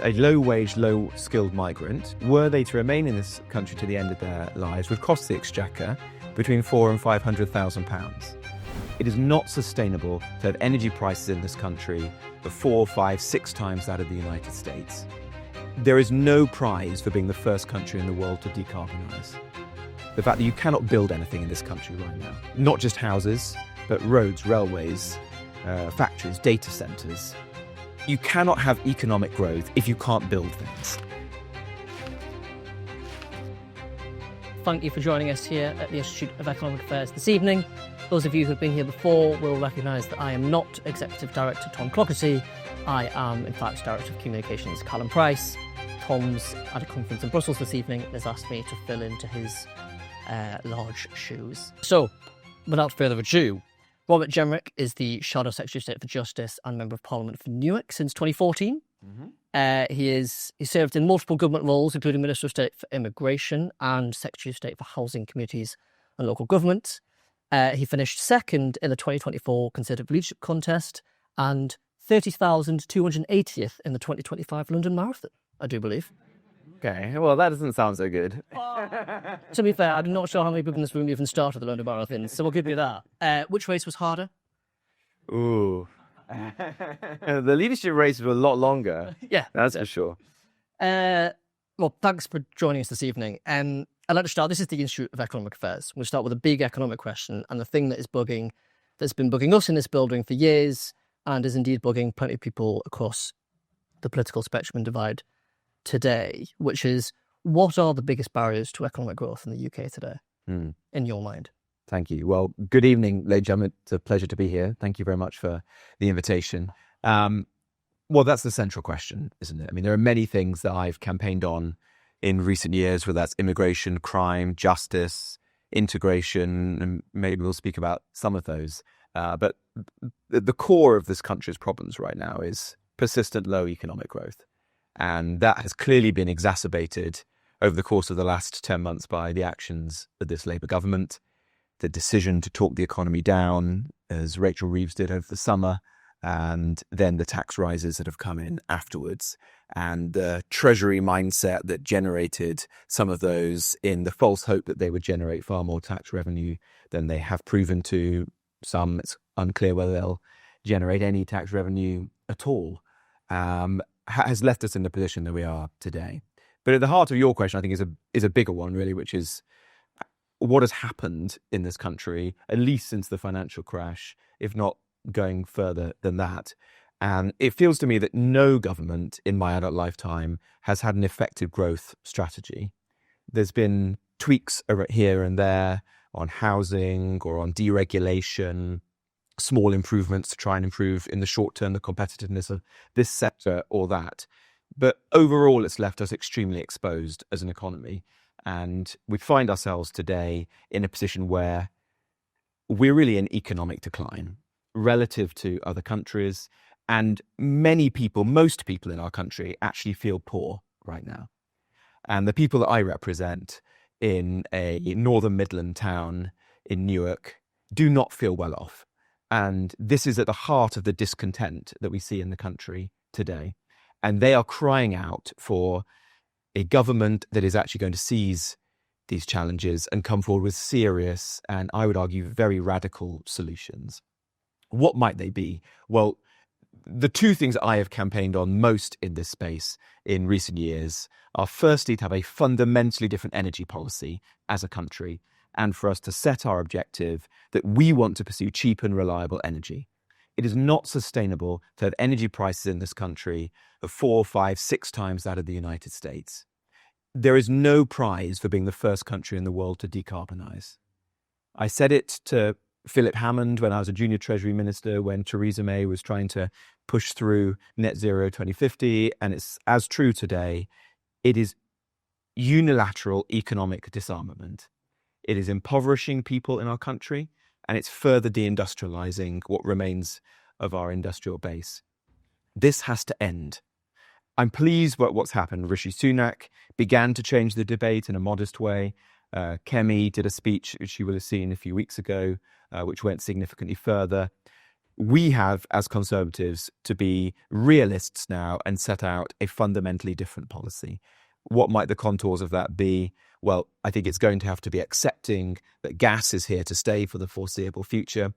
a low-wage, low-skilled migrant, were they to remain in this country to the end of their lives, would cost the Exchequer between £400,000 and £500,000. It is not sustainable to have energy prices in this country of 4, 5, 6 times that of the United States. There is no prize for being the first country in the world to decarbonise. The fact that you cannot build anything in this country right now, not just houses, but roads, railways, factories, data centres. You cannot have economic growth if you can't build things. Thank you for joining us here at the Institute of Economic Affairs this evening. Those of you who have been here before will recognise that I am not Executive Director Tom Clockerty. I am, in fact, Director of Communications Callum Price. Tom's at a conference in Brussels this evening and has asked me to fill into his large shoes. So, without further ado, Robert Jenrick is the Shadow Secretary of State for Justice and Member of Parliament for Newark since 2014. He served in multiple government roles, including Minister of State for Immigration and Secretary of State for Housing, Communities and Local Government. He finished second in the 2024 Conservative Leadership Contest and 30,280th in the 2025 London Marathon, I do believe. Okay, well, that doesn't sound so good. To be fair, I'm not sure how many people in this room even started the London Marathon, so we'll give you that. Which race was harder? Ooh. The leadership race was a lot longer. Yeah. That's for sure. Well, thanks for joining us this evening. I'd like to start. This is the Institute of Economic Affairs. We'll start with a big economic question, and the thing that's been bugging us in this building for years, and is indeed bugging plenty of people across the political spectrum and divide today, which is, what are the biggest barriers to economic growth in the UK today, in your mind? Thank you. Well, good evening, ladies and gentlemen. It's a pleasure to be here. Thank you very much for the invitation. Well, that's the central question, isn't it? I mean, there are many things that I've campaigned on in recent years, whether that's immigration, crime, justice, integration, and maybe we'll speak about some of those. But the core of this country's problems right now is persistent low economic growth. And that has clearly been exacerbated over the course of the last 10 months by the actions of this Labour government, the decision to talk the economy down, as Rachel Reeves did over the summer, and then the tax rises that have come in afterwards, and the Treasury mindset that generated some of those in the false hope that they would generate far more tax revenue than they have proven to. Some, it's unclear whether they'll generate any tax revenue at all, has left us in the position that we are today. But at the heart of your question, I think, is a bigger one, really, which is what has happened in this country, at least since the financial crash, if not going further than that. And it feels to me that no government in my adult lifetime has had an effective growth strategy. There's been tweaks here and there on housing or on deregulation, small improvements to try and improve in the short term the competitiveness of this sector or that. But overall, it's left us extremely exposed as an economy. And we find ourselves today in a position where we're really in economic decline relative to other countries. And many people, most people in our country, actually feel poor right now. And the people that I represent in a northern Midland town in Newark do not feel well off. And this is at the heart of the discontent that we see in the country today. And they are crying out for a government that is actually going to seize these challenges and come forward with serious and, I would argue, very radical solutions. What might they be? Well, the two things I have campaigned on most in this space in recent years are, firstly, to have a fundamentally different energy policy as a country, and for us to set our objective that we want to pursue cheap and reliable energy. It is not sustainable to have energy prices in this country of 4, 5, 6 times that of the United States. There is no prize for being the first country in the world to decarbonise. I said it to Philip Hammond when I was a junior Treasury Minister, when Theresa May was trying to push through net zero 2050, and it's as true today. It is unilateral economic disarmament. It is impoverishing people in our country, and it's further deindustrialising what remains of our industrial base. This has to end. I'm pleased with what's happened. Rishi Sunak began to change the debate in a modest way. Kemi did a speech, which you will have seen a few weeks ago, which went significantly further. We have, as Conservatives, to be realists now and set out a fundamentally different policy. What might the contours of that be? Well, I think it's going to have to be accepting that gas is here to stay for the foreseeable future.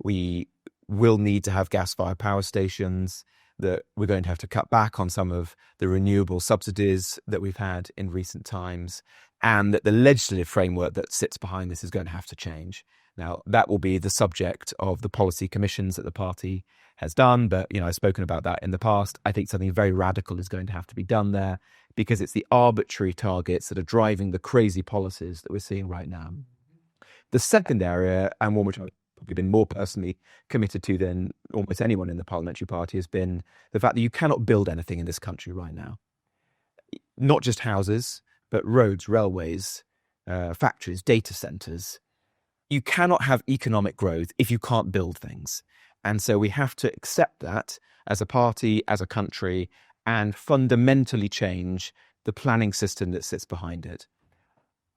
We will need to have gas-fired power stations, that we're going to have to cut back on some of the renewable subsidies that we've had in recent times, and that the legislative framework that sits behind this is going to have to change. Now, that will be the subject of the policy commissions that the party has done, but I've spoken about that in the past. I think something very radical is going to have to be done there, because it's the arbitrary targets that are driving the crazy policies that we're seeing right now. The second area, and one which I've probably been more personally committed to than almost anyone in the parliamentary party, has been the fact that you cannot build anything in this country right now. Not just houses, but roads, railways, factories, data centres. You cannot have economic growth if you can't build things. And so we have to accept that as a party, as a country, and fundamentally change the planning system that sits behind it.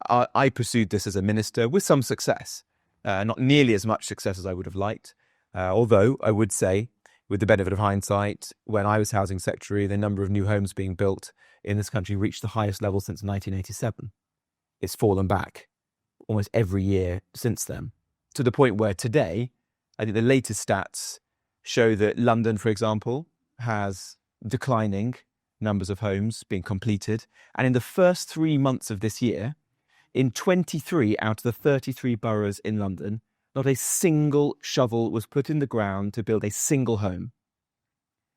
I pursued this as a minister with some success, not nearly as much success as I would have liked. Although I would say, with the benefit of hindsight, when I was housing secretary, the number of new homes being built in this country reached the highest level since 1987. It's fallen back almost every year since then, to the point where today, I think the latest stats show that London, for example, has declining numbers of homes being completed. And in the first 3 months of this year, in 23 out of the 33 boroughs in London, not a single shovel was put in the ground to build a single home.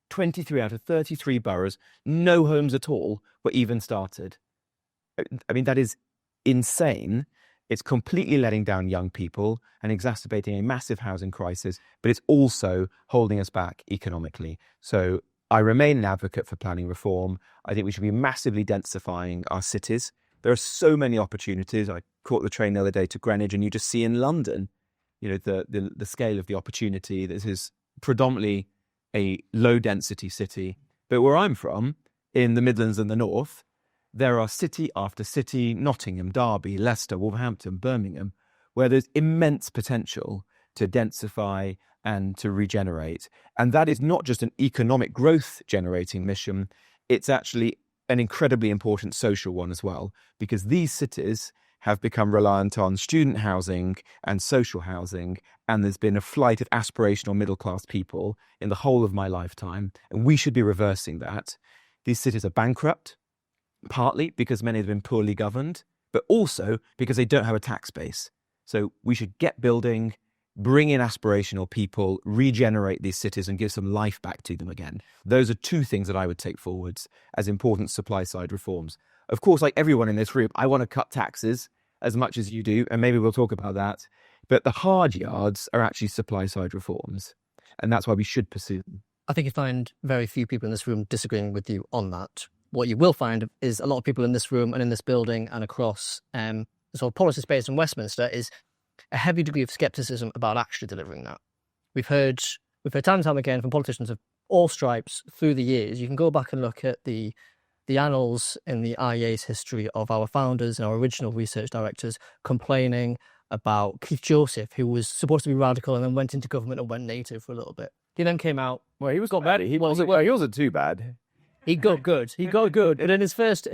23 out of 33 boroughs, no homes at all were even started. I mean, that is insane. It's completely letting down young people and exacerbating a massive housing crisis, but it's also holding us back economically. So I remain an advocate for planning reform. I think we should be massively densifying our cities. There are so many opportunities. I caught the train the other day to Greenwich, and you just see in London, the scale of the opportunity. This is predominantly a low density city. But where I'm from, in the Midlands and the North, there are city after city, Nottingham, Derby, Leicester, Wolverhampton, Birmingham, where there's immense potential to densify and to regenerate. And that is not just an economic growth generating mission, it's actually an incredibly important social one as well, because these cities have become reliant on student housing and social housing, and there's been a flight of aspirational middle-class people in the whole of my lifetime, and we should be reversing that. These cities are bankrupt, partly because many have been poorly governed, but also because they don't have a tax base. So we should get building, bring in aspirational people, regenerate these cities and give some life back to them again. Those are two things that I would take forwards as important supply-side reforms. Of course, like everyone in this room, I want to cut taxes as much as you do, and maybe we'll talk about that. But the hard yards are actually supply-side reforms, and that's why we should pursue them. I think you find very few people in this room disagreeing with you on that. What you will find is a lot of people in this room and in this building and across the sort of policy space in Westminster is a heavy degree of scepticism about actually delivering that. We've heard time and time again from politicians of all stripes through the years. You can go back and look at the annals in the IEA's history of our founders and our original research directors complaining about Keith Joseph, who was supposed to be radical and then went into government and went native for a little bit. He then came out. Well, he was got bad. He wasn't too bad. He got good. But in his first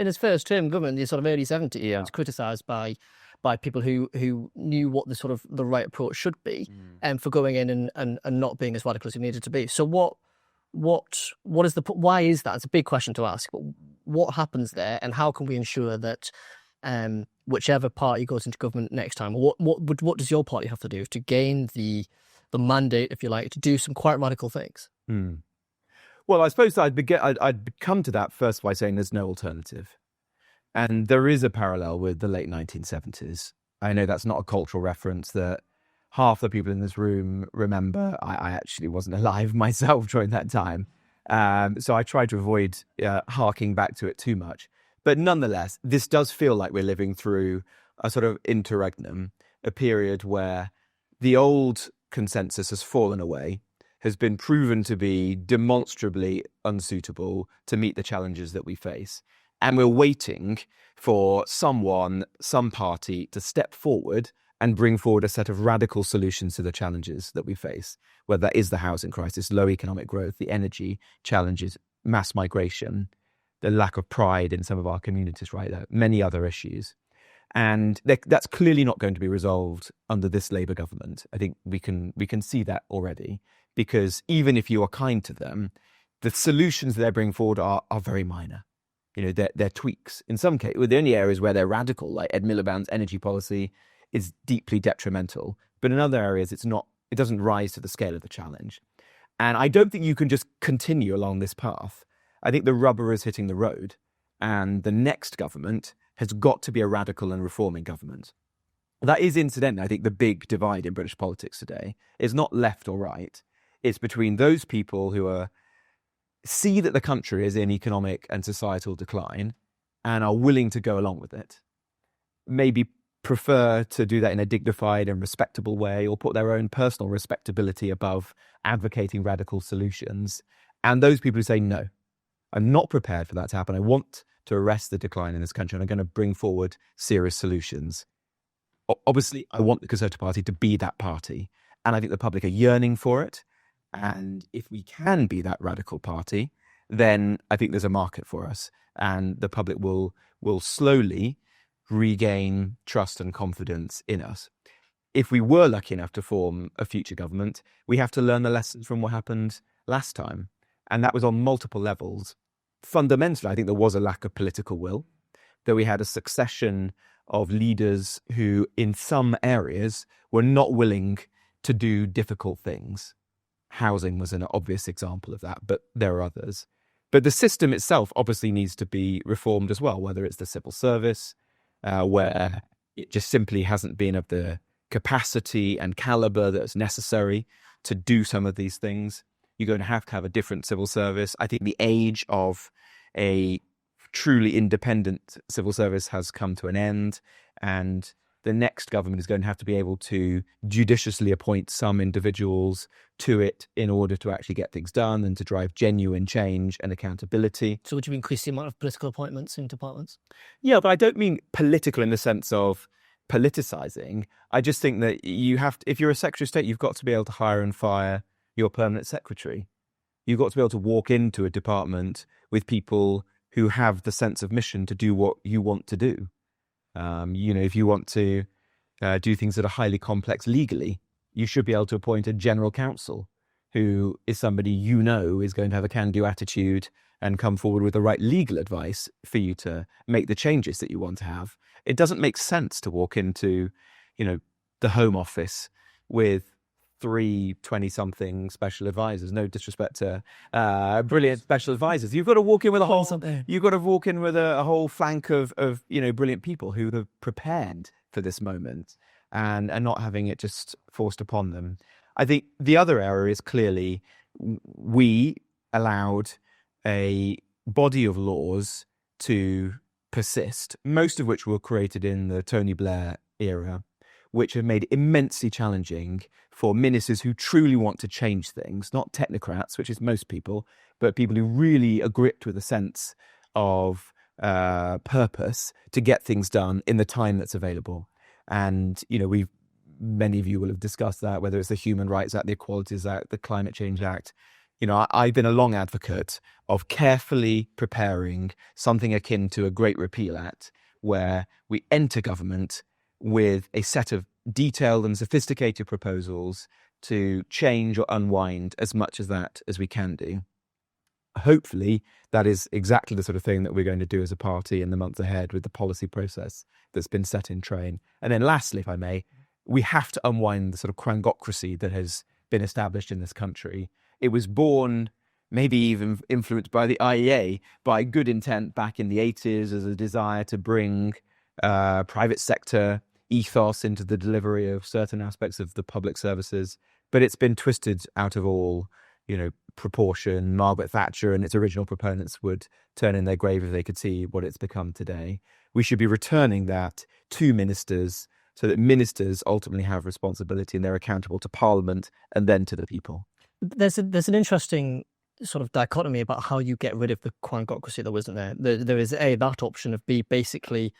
term government, the sort of early 70s, he was criticised by people who knew what the sort of the right approach should be, and for going in and not being as radical as he needed to be. So why is that? It's a big question to ask. But what happens there, and how can we ensure that whichever party goes into government next time, what does your party have to do to gain the mandate, if you like, to do some quite radical things? Well, I suppose I'd come to that first by saying there's no alternative. And there is a parallel with the late 1970s. I know that's not a cultural reference that half the people in this room remember. I actually wasn't alive myself during that time. So I try to avoid harking back to it too much. But nonetheless, this does feel like we're living through a sort of interregnum, a period where the old consensus has fallen away, has been proven to be demonstrably unsuitable to meet the challenges that we face. And we're waiting for some party to step forward and bring forward a set of radical solutions to the challenges that we face, whether that is the housing crisis, low economic growth, the energy challenges, mass migration, the lack of pride in some of our communities, right? There are many other issues. And that's clearly not going to be resolved under this Labour government. I think we can see that already, because even if you are kind to them, the solutions they bring forward are very minor. You know, they're tweaks. In some cases, the only areas where they're radical, like Ed Miliband's energy policy, is deeply detrimental. But in other areas, it doesn't rise to the scale of the challenge. And I don't think you can just continue along this path. I think the rubber is hitting the road, and the next government has got to be a radical and reforming government. That is, incidentally, I think the big divide in British politics today is not left or right. It's between those people who see that the country is in economic and societal decline and are willing to go along with it, maybe prefer to do that in a dignified and respectable way, or put their own personal respectability above advocating radical solutions. And those people who say, no, I'm not prepared for that to happen. I want to arrest the decline in this country, and I'm going to bring forward serious solutions. Obviously, I want the Conservative Party to be that party, and I think the public are yearning for it. And if we can be that radical party, then I think there's a market for us, and the public will slowly regain trust and confidence in us. If we were lucky enough to form a future government, we have to learn the lessons from what happened last time, and that was on multiple levels. Fundamentally, I think there was a lack of political will, that we had a succession of leaders who, in some areas, were not willing to do difficult things. Housing was an obvious example of that, but there are others. But the system itself obviously needs to be reformed as well, whether it's the civil service, where it just simply hasn't been of the capacity and caliber that's necessary to do some of these things. You're going to have a different civil service. I think the age of a truly independent civil service has come to an end, and the next government is going to have to be able to judiciously appoint some individuals to it in order to actually get things done and to drive genuine change and accountability. So would you increase the amount of political appointments in departments? Yeah, but I don't mean political in the sense of politicizing. I just think that you have to, if you're a Secretary of State, you've got to be able to hire and fire your permanent secretary. You've got to be able to walk into a department with people who have the sense of mission to do what you want to do. If you want to do things that are highly complex legally, you should be able to appoint a general counsel who is somebody is going to have a can-do attitude and come forward with the right legal advice for you to make the changes that you want to have. It doesn't make sense to walk into, the Home Office with 3 20-something special advisors. No disrespect to brilliant special advisors. You've got to walk in with a whole flank of brilliant people who are prepared for this moment and not having it just forced upon them. I think the other area is clearly we allowed a body of laws to persist, most of which were created in the Tony Blair era, which have made it immensely challenging for ministers who truly want to change things, not technocrats, which is most people, but people who really are gripped with a sense of purpose to get things done in the time that's available. And, many of you will have discussed that, whether it's the Human Rights Act, the Equalities Act, the Climate Change Act. I've been a long advocate of carefully preparing something akin to a Great Repeal Act, where we enter government with a set of detailed and sophisticated proposals to change or unwind as much of that as we can do. Hopefully, that is exactly the sort of thing that we're going to do as a party in the months ahead with the policy process that's been set in train. And then lastly, if I may, we have to unwind the sort of quangocracy that has been established in this country. It was born, maybe even influenced by the IEA, by good intent back in the 80s as a desire to bring private sector ethos into the delivery of certain aspects of the public services, but it's been twisted out of all, proportion. Margaret Thatcher and its original proponents would turn in their grave if they could see what it's become today. We should be returning that to ministers so that ministers ultimately have responsibility and they're accountable to Parliament and then to the people. There's an interesting sort of dichotomy about how you get rid of the quangocracy, though, isn't there? There is A, that option of B, basically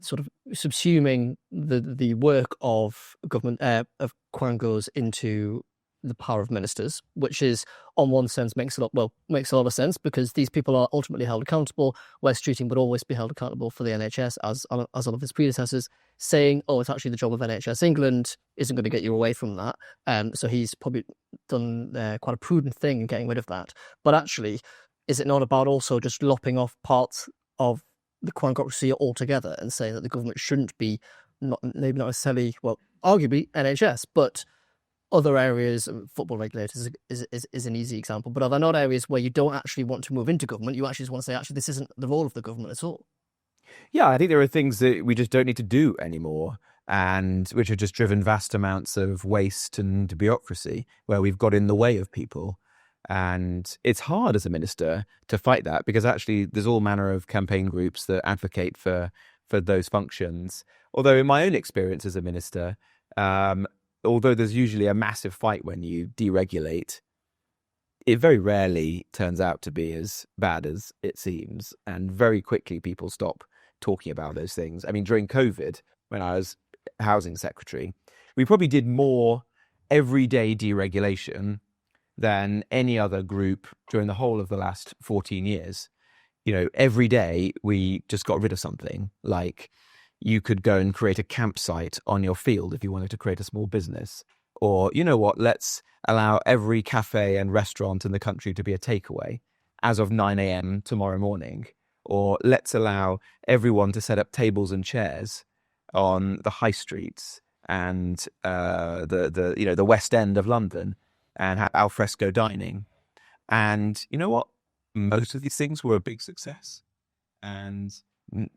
sort of subsuming the work of government of quangos into the power of ministers, which is, on one sense, makes a lot of sense, because these people are ultimately held accountable. Wes Streeting would always be held accountable for the NHS, as all of his predecessors. Saying, "Oh, it's actually the job of NHS England," isn't going to get you away from that. So he's probably done quite a prudent thing in getting rid of that. But actually, is it not about also just lopping off parts of the quangocracy altogether and saying that the government shouldn't be, maybe not necessarily, well, arguably NHS, but other areas? Football regulators is an easy example, but are there not areas where you don't actually want to move into government? You actually just want to say, actually, this isn't the role of the government at all. Yeah, I think there are things that we just don't need to do anymore, and which have just driven vast amounts of waste and bureaucracy where we've got in the way of people. And it's hard as a minister to fight that, because actually there's all manner of campaign groups that advocate for those functions. Although in my own experience as a minister, although there's usually a massive fight when you deregulate, it very rarely turns out to be as bad as it seems. And very quickly people stop talking about those things. I mean, during COVID, when I was housing secretary, we probably did more everyday deregulation than any other group during the whole of the last 14 years. You know, every day we just got rid of something. Like, you could go and create a campsite on your field if you wanted to create a small business. Or, you know what, let's allow every cafe and restaurant in the country to be a takeaway as of 9 a.m. tomorrow morning. Or let's allow everyone to set up tables and chairs on the high streets and the West End of London and have al fresco dining. And you know what? Most of these things were a big success. And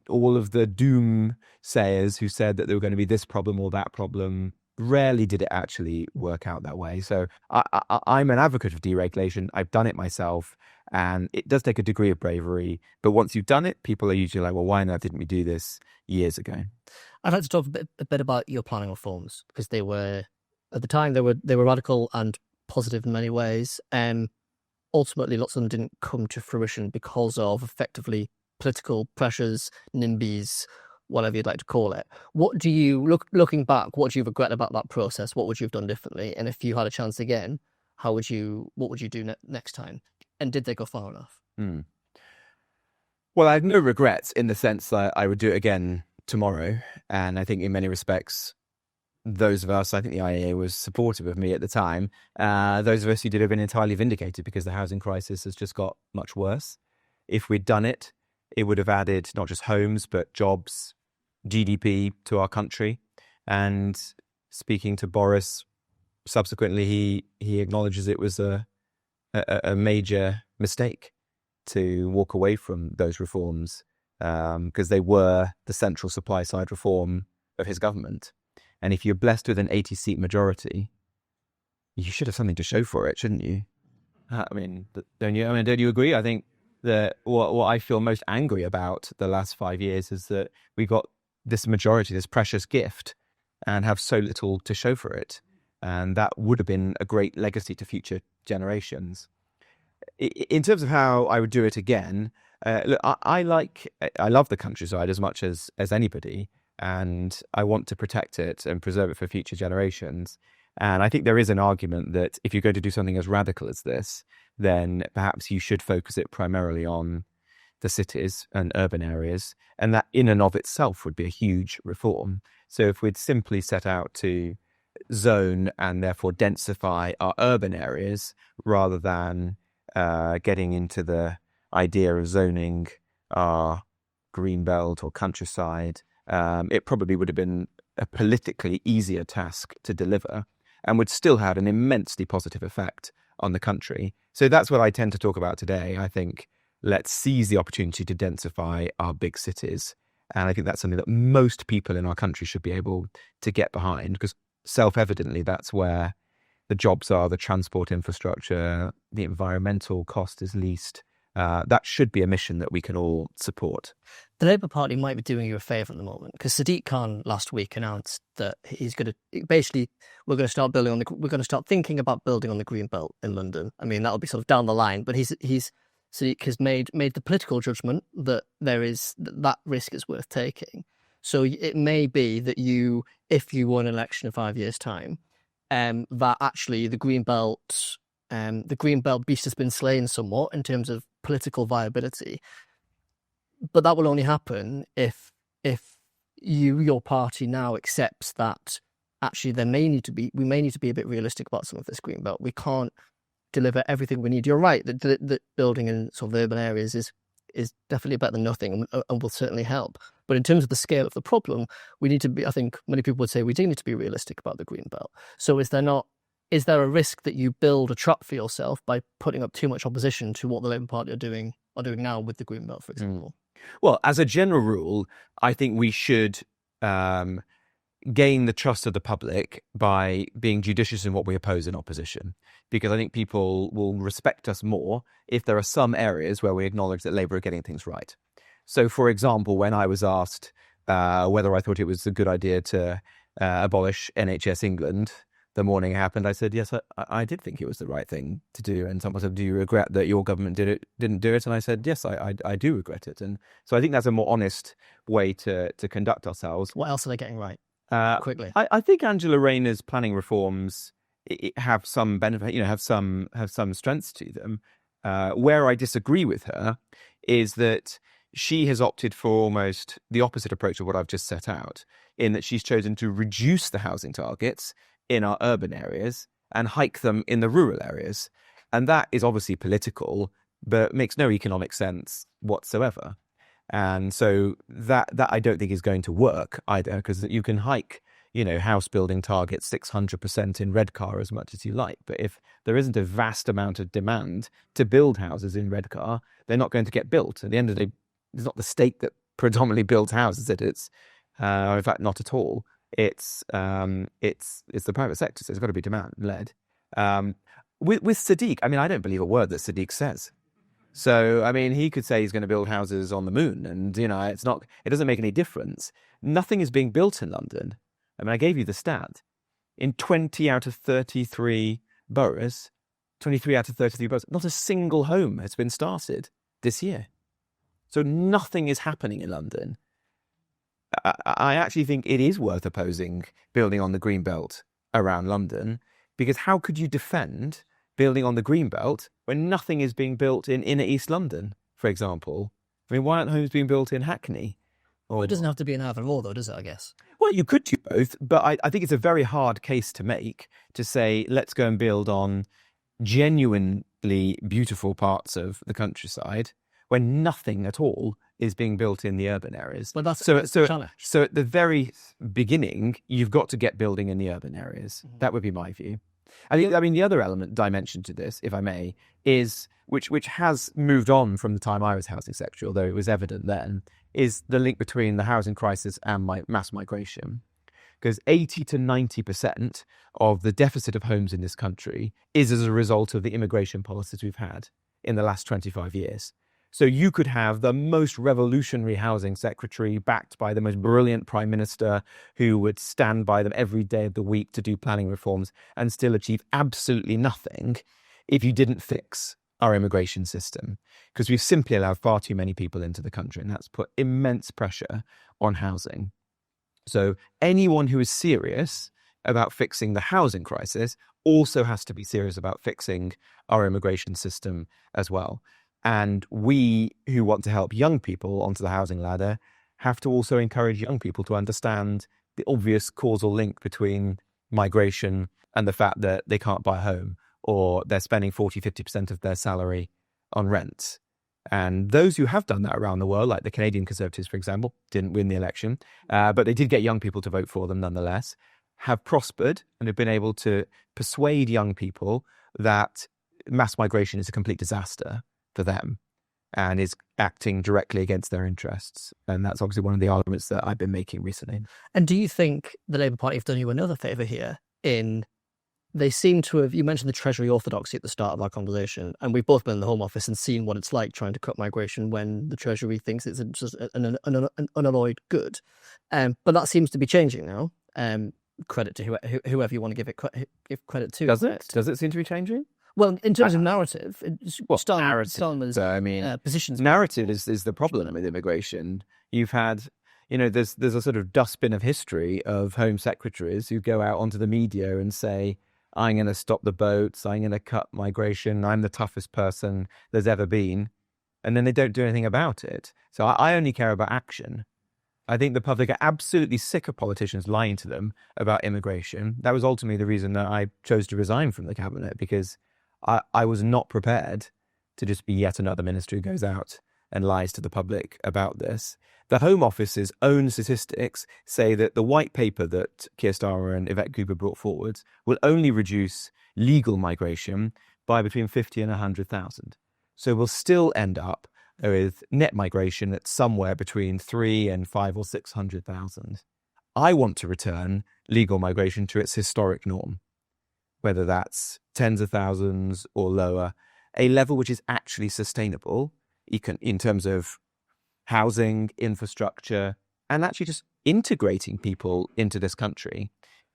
all of the doomsayers who said that there were going to be this problem or that problem, rarely did it actually work out that way. So I'm an advocate of deregulation. I've done it myself, and it does take a degree of bravery. But once you've done it, people are usually like, well, why not didn't we do this years ago? I'd like to talk a bit about your planning reforms, because they were, at the time, they were radical and positive in many ways. Ultimately, lots of them didn't come to fruition because of effectively political pressures, NIMBYs, whatever you'd like to call it. What do you, looking back, what do you regret about that process? What would you have done differently? And if you had a chance again, what would you do next time? And did they go far enough? Well, I have no regrets in the sense that I would do it again tomorrow. And I think in many respects, those of us, I think the IEA was supportive of me at the time. Those of us who did have been entirely vindicated, because the housing crisis has just got much worse. If we'd done it, it would have added not just homes, but jobs, GDP to our country. And speaking to Boris, subsequently, he acknowledges it was a major mistake to walk away from those reforms, because they were the central supply side reform of his government. And if you're blessed with an 80-seat majority, you should have something to show for it, shouldn't you? Don't you agree? I think that what I feel most angry about the last 5 years is that we got this majority, this precious gift, and have so little to show for it. And that would have been a great legacy to future generations. In terms of how I would do it again, look, I love the countryside as much as anybody, and I want to protect it and preserve it for future generations. And I think there is an argument that if you're going to do something as radical as this, then perhaps you should focus it primarily on the cities and urban areas. And that in and of itself would be a huge reform. So if we'd simply set out to zone and therefore densify our urban areas rather than getting into the idea of zoning our green belt or countryside, it probably would have been a politically easier task to deliver and would still have an immensely positive effect on the country. So that's what I tend to talk about today. I think let's seize the opportunity to densify our big cities. And I think that's something that most people in our country should be able to get behind, because self-evidently that's where the jobs are, the transport infrastructure, the environmental cost is least. That should be a mission that we can all support. The Labour Party might be doing you a favour at the moment, because Sadiq Khan last week announced that he's going to basically we're going to start thinking about building on the green belt in London. I mean, that'll be sort of down the line, but Sadiq has made the political judgment that that risk is worth taking. So it may be that if you won an election in 5 years' time, that actually the Green Belt beast has been slain somewhat in terms of political viability. But that will only happen if your party now accepts that actually we may need to be a bit realistic about some of this Green Belt. We can't deliver everything we need. You're right that building in sort of urban areas is definitely better than nothing and will certainly help. But in terms of the scale of the problem, we need to be, I think many people would say we do need to be realistic about the Green Belt. So is there a risk that you build a trap for yourself by putting up too much opposition to what the Labour Party are doing now with the Green Belt, for example? Well, as a general rule, I think we should gain the trust of the public by being judicious in what we oppose in opposition, because I think people will respect us more if there are some areas where we acknowledge that Labour are getting things right. So, for example, when I was asked whether I thought it was a good idea to abolish NHS England the morning it happened, I said, yes, I did think it was the right thing to do. And someone said, do you regret that your government didn't do it? And I said, yes, I do regret it. And so I think that's a more honest way to conduct ourselves. What else are they getting right? Quickly. I think Angela Rayner's planning reforms have some benefit, have some strengths to them. Where I disagree with her is that she has opted for almost the opposite approach of what I've just set out, in that she's chosen to reduce the housing targets in our urban areas and hike them in the rural areas. And that is obviously political, but makes no economic sense whatsoever. And so that I don't think is going to work either, because you can hike, house building targets 600% in Redcar as much as you like. But if there isn't a vast amount of demand to build houses in Redcar, they're not going to get built. At the end of the day, it's not the state that predominantly builds houses. It's in fact, not at all. It's the private sector, so it's got to be demand led. With Sadiq, I don't believe a word that Sadiq says. So, he could say he's going to build houses on the moon, and it doesn't make any difference. Nothing is being built in London. I gave you the stat. In 20 out of 33 boroughs, not a single home has been started this year. So nothing is happening in London. I actually think it is worth opposing building on the Green Belt around London, because how could you defend building on the Green Belt when nothing is being built in inner East London, for example? Why aren't homes being built in Hackney? Well, it doesn't have to be an either or, though, does it, I guess? Well, you could do both, but I think it's a very hard case to make, to say, let's go and build on genuinely beautiful parts of the countryside when nothing at all is being built in the urban areas. Well, that's so challenge. So at the very beginning, you've got to get building in the urban areas. Mm-hmm. That would be my view. The other dimension to this, if I may, is which has moved on from the time I was housing secretary, although it was evident then, is the link between the housing crisis and mass migration. Because 80 to 90% of the deficit of homes in this country is as a result of the immigration policies we've had in the last 25 years. So you could have the most revolutionary housing secretary backed by the most brilliant prime minister who would stand by them every day of the week to do planning reforms and still achieve absolutely nothing if you didn't fix our immigration system, because we've simply allowed far too many people into the country, and that's put immense pressure on housing. So anyone who is serious about fixing the housing crisis also has to be serious about fixing our immigration system as well. And we who want to help young people onto the housing ladder have to also encourage young people to understand the obvious causal link between migration and the fact that they can't buy a home, or they're spending 40-50% of their salary on rent. And those who have done that around the world, like the Canadian Conservatives, for example, didn't win the election, but they did get young people to vote for them nonetheless, have prospered and have been able to persuade young people that mass migration is a complete disaster for them and is acting directly against their interests. And that's obviously one of the arguments that I've been making recently. And do you think the Labour Party have done you another favour here in they seem to have, you mentioned the Treasury orthodoxy at the start of our conversation, and we've both been in the Home Office and seen what it's like trying to cut migration when the Treasury thinks it's just an unalloyed good. But that seems to be changing now. Credit to whoever you want to give credit to. Does it? Does it seem to be changing? Well, in terms of narrative, narrative. positions. Narrative is the problem with immigration. You've had there's a sort of dustbin of history of Home Secretaries who go out onto the media and say, I'm going to stop the boats, I'm going to cut migration, I'm the toughest person there's ever been. And then they don't do anything about it. So I only care about action. I think the public are absolutely sick of politicians lying to them about immigration. That was ultimately the reason that I chose to resign from the cabinet, because I was not prepared to just be yet another minister who goes out and lies to the public about this. The Home Office's own statistics say that the white paper that Keir Starmer and Yvette Cooper brought forward will only reduce legal migration by between 50 and 100,000. So we'll still end up with net migration at somewhere between 3 and 5 or 600,000. I want to return legal migration to its historic norm, whether that's tens of thousands or lower, a level which is actually sustainable in terms of housing, infrastructure, and actually just integrating people into this country.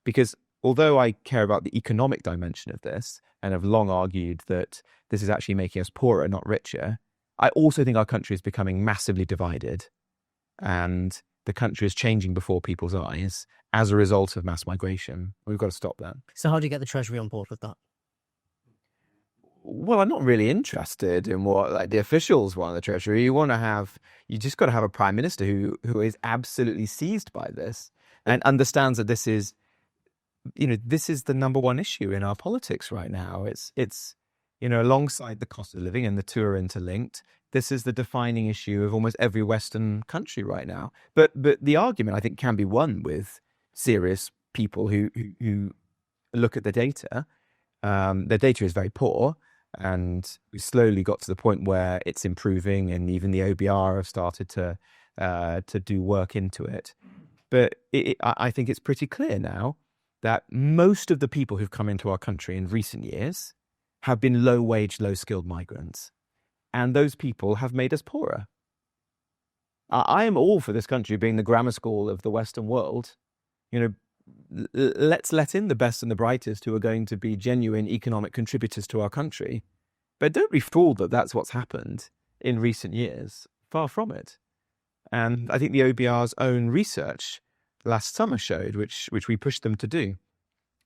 Because although I care about the economic dimension of this and have long argued that this is actually making us poorer, not richer, I also think our country is becoming massively divided, and the country is changing before people's eyes as a result of mass migration. We've got to stop that. So how do you get the Treasury on board with that? Well, I'm not really interested in what the officials want in the Treasury. You just got to have a prime minister who is absolutely seized by this and understands that this is the number one issue in our politics right now. It's alongside the cost of living, and the two are interlinked. This is the defining issue of almost every Western country right now. But the argument, I think, can be won with serious people who look at the data. The data is very poor, and we slowly got to the point where it's improving, and even the OBR have started to do work into it. But I think it's pretty clear now that most of the people who've come into our country in recent years have been low-wage, low-skilled migrants. And those people have made us poorer. I am all for this country being the grammar school of the Western world. Let's let in the best and the brightest who are going to be genuine economic contributors to our country. But don't be fooled that that's what's happened in recent years. Far from it. And I think the OBR's own research last summer showed, which we pushed them to do,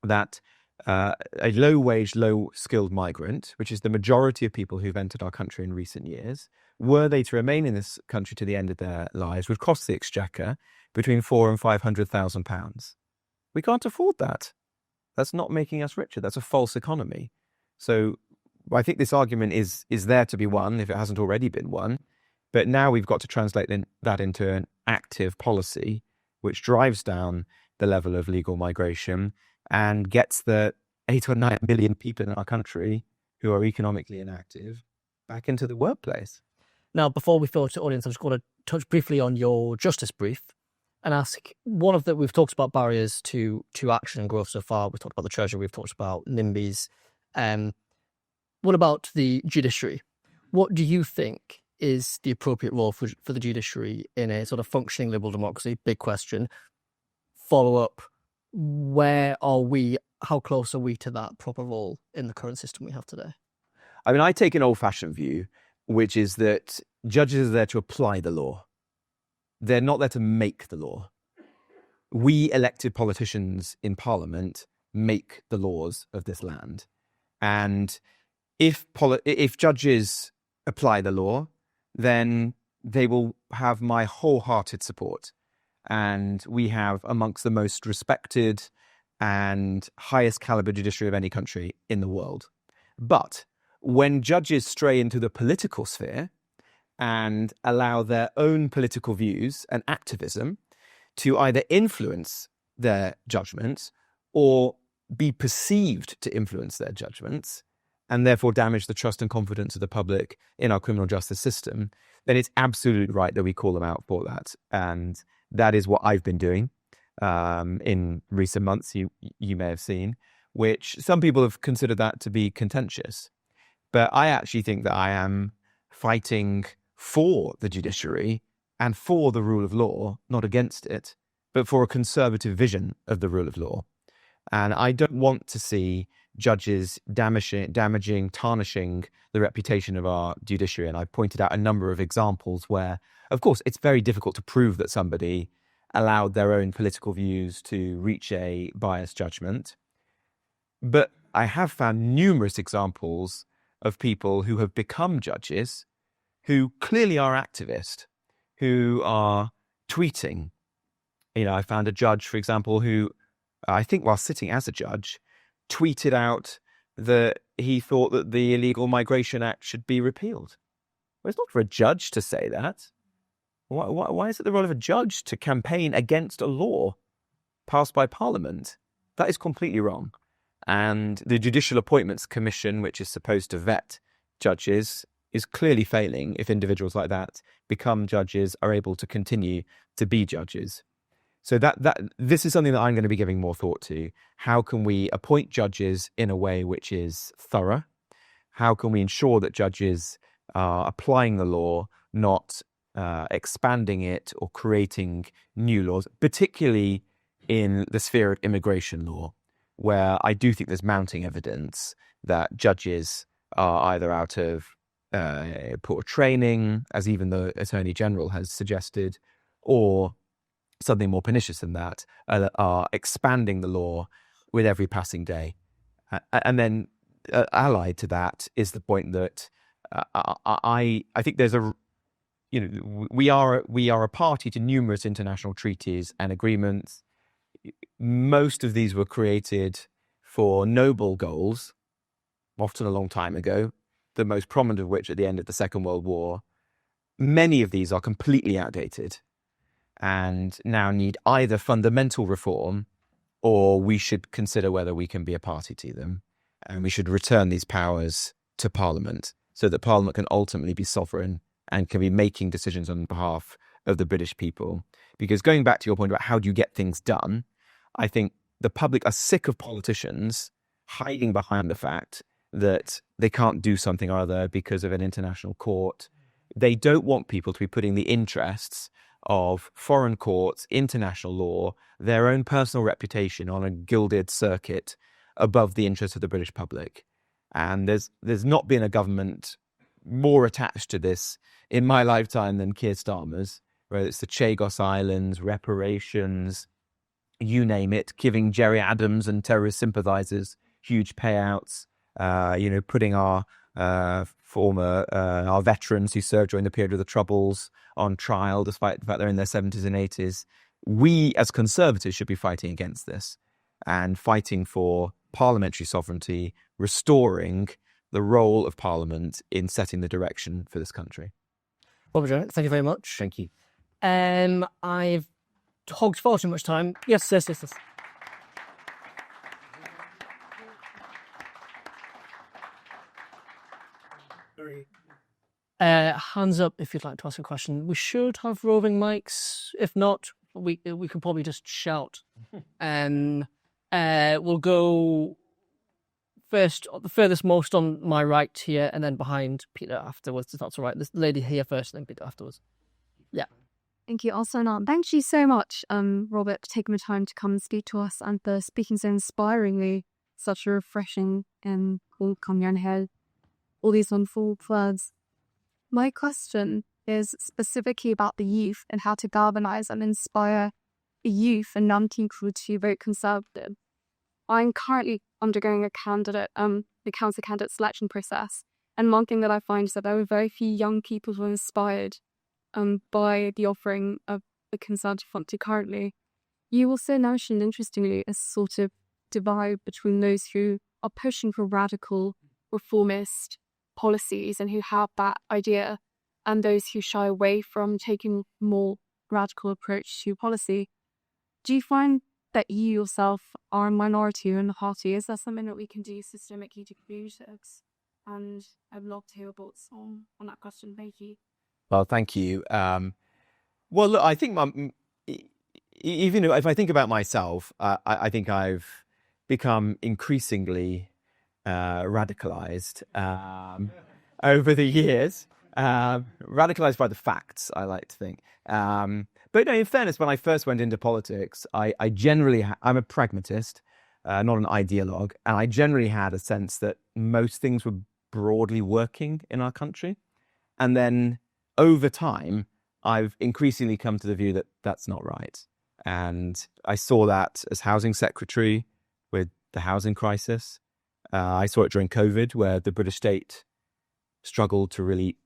that a low-wage, low-skilled migrant, which is the majority of people who've entered our country in recent years, were they to remain in this country to the end of their lives, would cost the Exchequer between £400,000 and £500,000. We can't afford that. That's not making us richer. That's a false economy. So I think this argument is there to be won, if it hasn't already been won. But now we've got to translate that into an active policy which drives down the level of legal migration and gets the 8 or 9 million people in our country who are economically inactive back into the workplace. Now, before we go to audience, I'm just going to touch briefly on your justice brief and ask we've talked about barriers to action and growth so far. We've talked about the Treasury, we've talked about NIMBYs. What about the judiciary? What do you think is the appropriate role for the judiciary in a sort of functioning liberal democracy? Big question. Follow up. Where are we? How close are we to that proper role in the current system we have today? I mean, I take an old-fashioned view, which is that judges are there to apply the law. They're not there to make the law. We elected politicians in Parliament make the laws of this land. And if judges apply the law, then they will have my wholehearted support. And we have amongst the most respected and highest caliber judiciary of any country in the world. But when judges stray into the political sphere and allow their own political views and activism to either influence their judgments or be perceived to influence their judgments, and therefore damage the trust and confidence of the public in our criminal justice system, then it's absolutely right that we call them out for that. And that is what I've been doing in recent months, you may have seen, which some people have considered that to be contentious. But I actually think that I am fighting for the judiciary and for the rule of law, not against it, but for a conservative vision of the rule of law. And I don't want to see judges damaging, tarnishing the reputation of our judiciary. And I pointed out a number of examples where, of course, it's very difficult to prove that somebody allowed their own political views to reach a biased judgment. But I have found numerous examples of people who have become judges who clearly are activists, who are tweeting. I found a judge, for example, who I think while sitting as a judge, tweeted out that he thought that the Illegal Migration Act should be repealed. Well, it's not for a judge to say that. Why is it the role of a judge to campaign against a law passed by Parliament? That is completely wrong. And the Judicial Appointments Commission, which is supposed to vet judges, is clearly failing if individuals like that become judges, are able to continue to be judges. So this is something that I'm going to be giving more thought to. How can we appoint judges in a way which is thorough? How can we ensure that judges are applying the law, not expanding it or creating new laws, particularly in the sphere of immigration law, where I do think there's mounting evidence that judges are either out of poor training, as even the Attorney General has suggested, or something more pernicious than that, are expanding the law with every passing day. And then allied to that is the point that I think there's we are a party to numerous international treaties and agreements. Most of these were created for noble goals, often a long time ago, the most prominent of which at the end of the Second World War. Many of these are completely outdated and now need either fundamental reform, or we should consider whether we can be a party to them. And we should return these powers to Parliament so that Parliament can ultimately be sovereign and can be making decisions on behalf of the British people. Because going back to your point about how do you get things done, I think the public are sick of politicians hiding behind the fact that they can't do something or other because of an international court. They don't want people to be putting the interests of foreign courts, international law, their own personal reputation on a gilded circuit above the interests of the British public. And there's not been a government more attached to this in my lifetime than Keir Starmer's, whether it's the Chagos Islands, reparations, you name it, giving Jerry Adams and terrorist sympathizers huge payouts, putting our veterans who served during the period of the Troubles on trial, despite the fact they're in their 70s and 80s. We, as Conservatives, should be fighting against this and fighting for parliamentary sovereignty, restoring the role of Parliament in setting the direction for this country. Robert Jenrick, thank you very much. Thank you. I've hogged far too much time. Yes. Hands up if you'd like to ask a question. We should have roving mics. If not, we could probably just shout. We'll go first, the furthest most on my right here, and then behind Peter afterwards, if that's all right. This lady here first, and then Peter afterwards. Yeah. Thank you. Also, thank you so much, Robert, for taking the time to come and speak to us and for speaking so inspiringly. Such a refreshing and all come your head. All these wonderful words. My question is specifically about the youth and how to galvanize and inspire the youth and young people to vote Conservative. I'm currently undergoing the council candidate selection process, and one thing that I find is that there are very few young people who are inspired by the offering of the Conservative Party currently. You also mentioned, interestingly, a sort of divide between those who are pushing for radical reformist policies and who have that idea, and those who shy away from taking a more radical approach to policy. Do you find that you yourself are a minority in the party? Is that something that we can do systemically to politics? And I'd love to hear your thoughts on that question. Thank you. Well, thank you. Well, look, I think even if I think about myself, I think I've become increasingly radicalized over the years. Radicalized by the facts, I like to think. But no, in fairness, when I first went into politics, I'm a pragmatist. not an ideologue. And I generally had a sense that most things were broadly working in our country. And then over time, I've increasingly come to the view that that's not right. And I saw that as housing secretary with the housing crisis. I saw it during COVID, where the British state struggled to really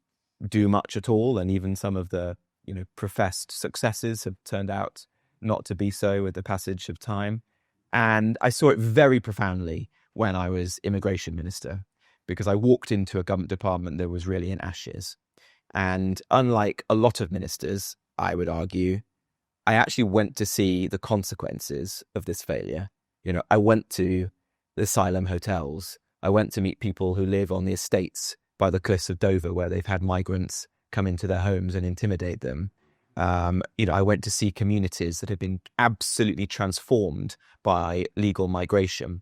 do much at all. And even some of the, professed successes have turned out not to be so with the passage of time. And I saw it very profoundly when I was immigration minister, because I walked into a government department that was really in ashes. And unlike a lot of ministers, I would argue, I actually went to see the consequences of this failure. I went to the asylum hotels. I went to meet people who live on the estates by the cliffs of Dover, where they've had migrants come into their homes and intimidate them. I went to see communities that have been absolutely transformed by legal migration.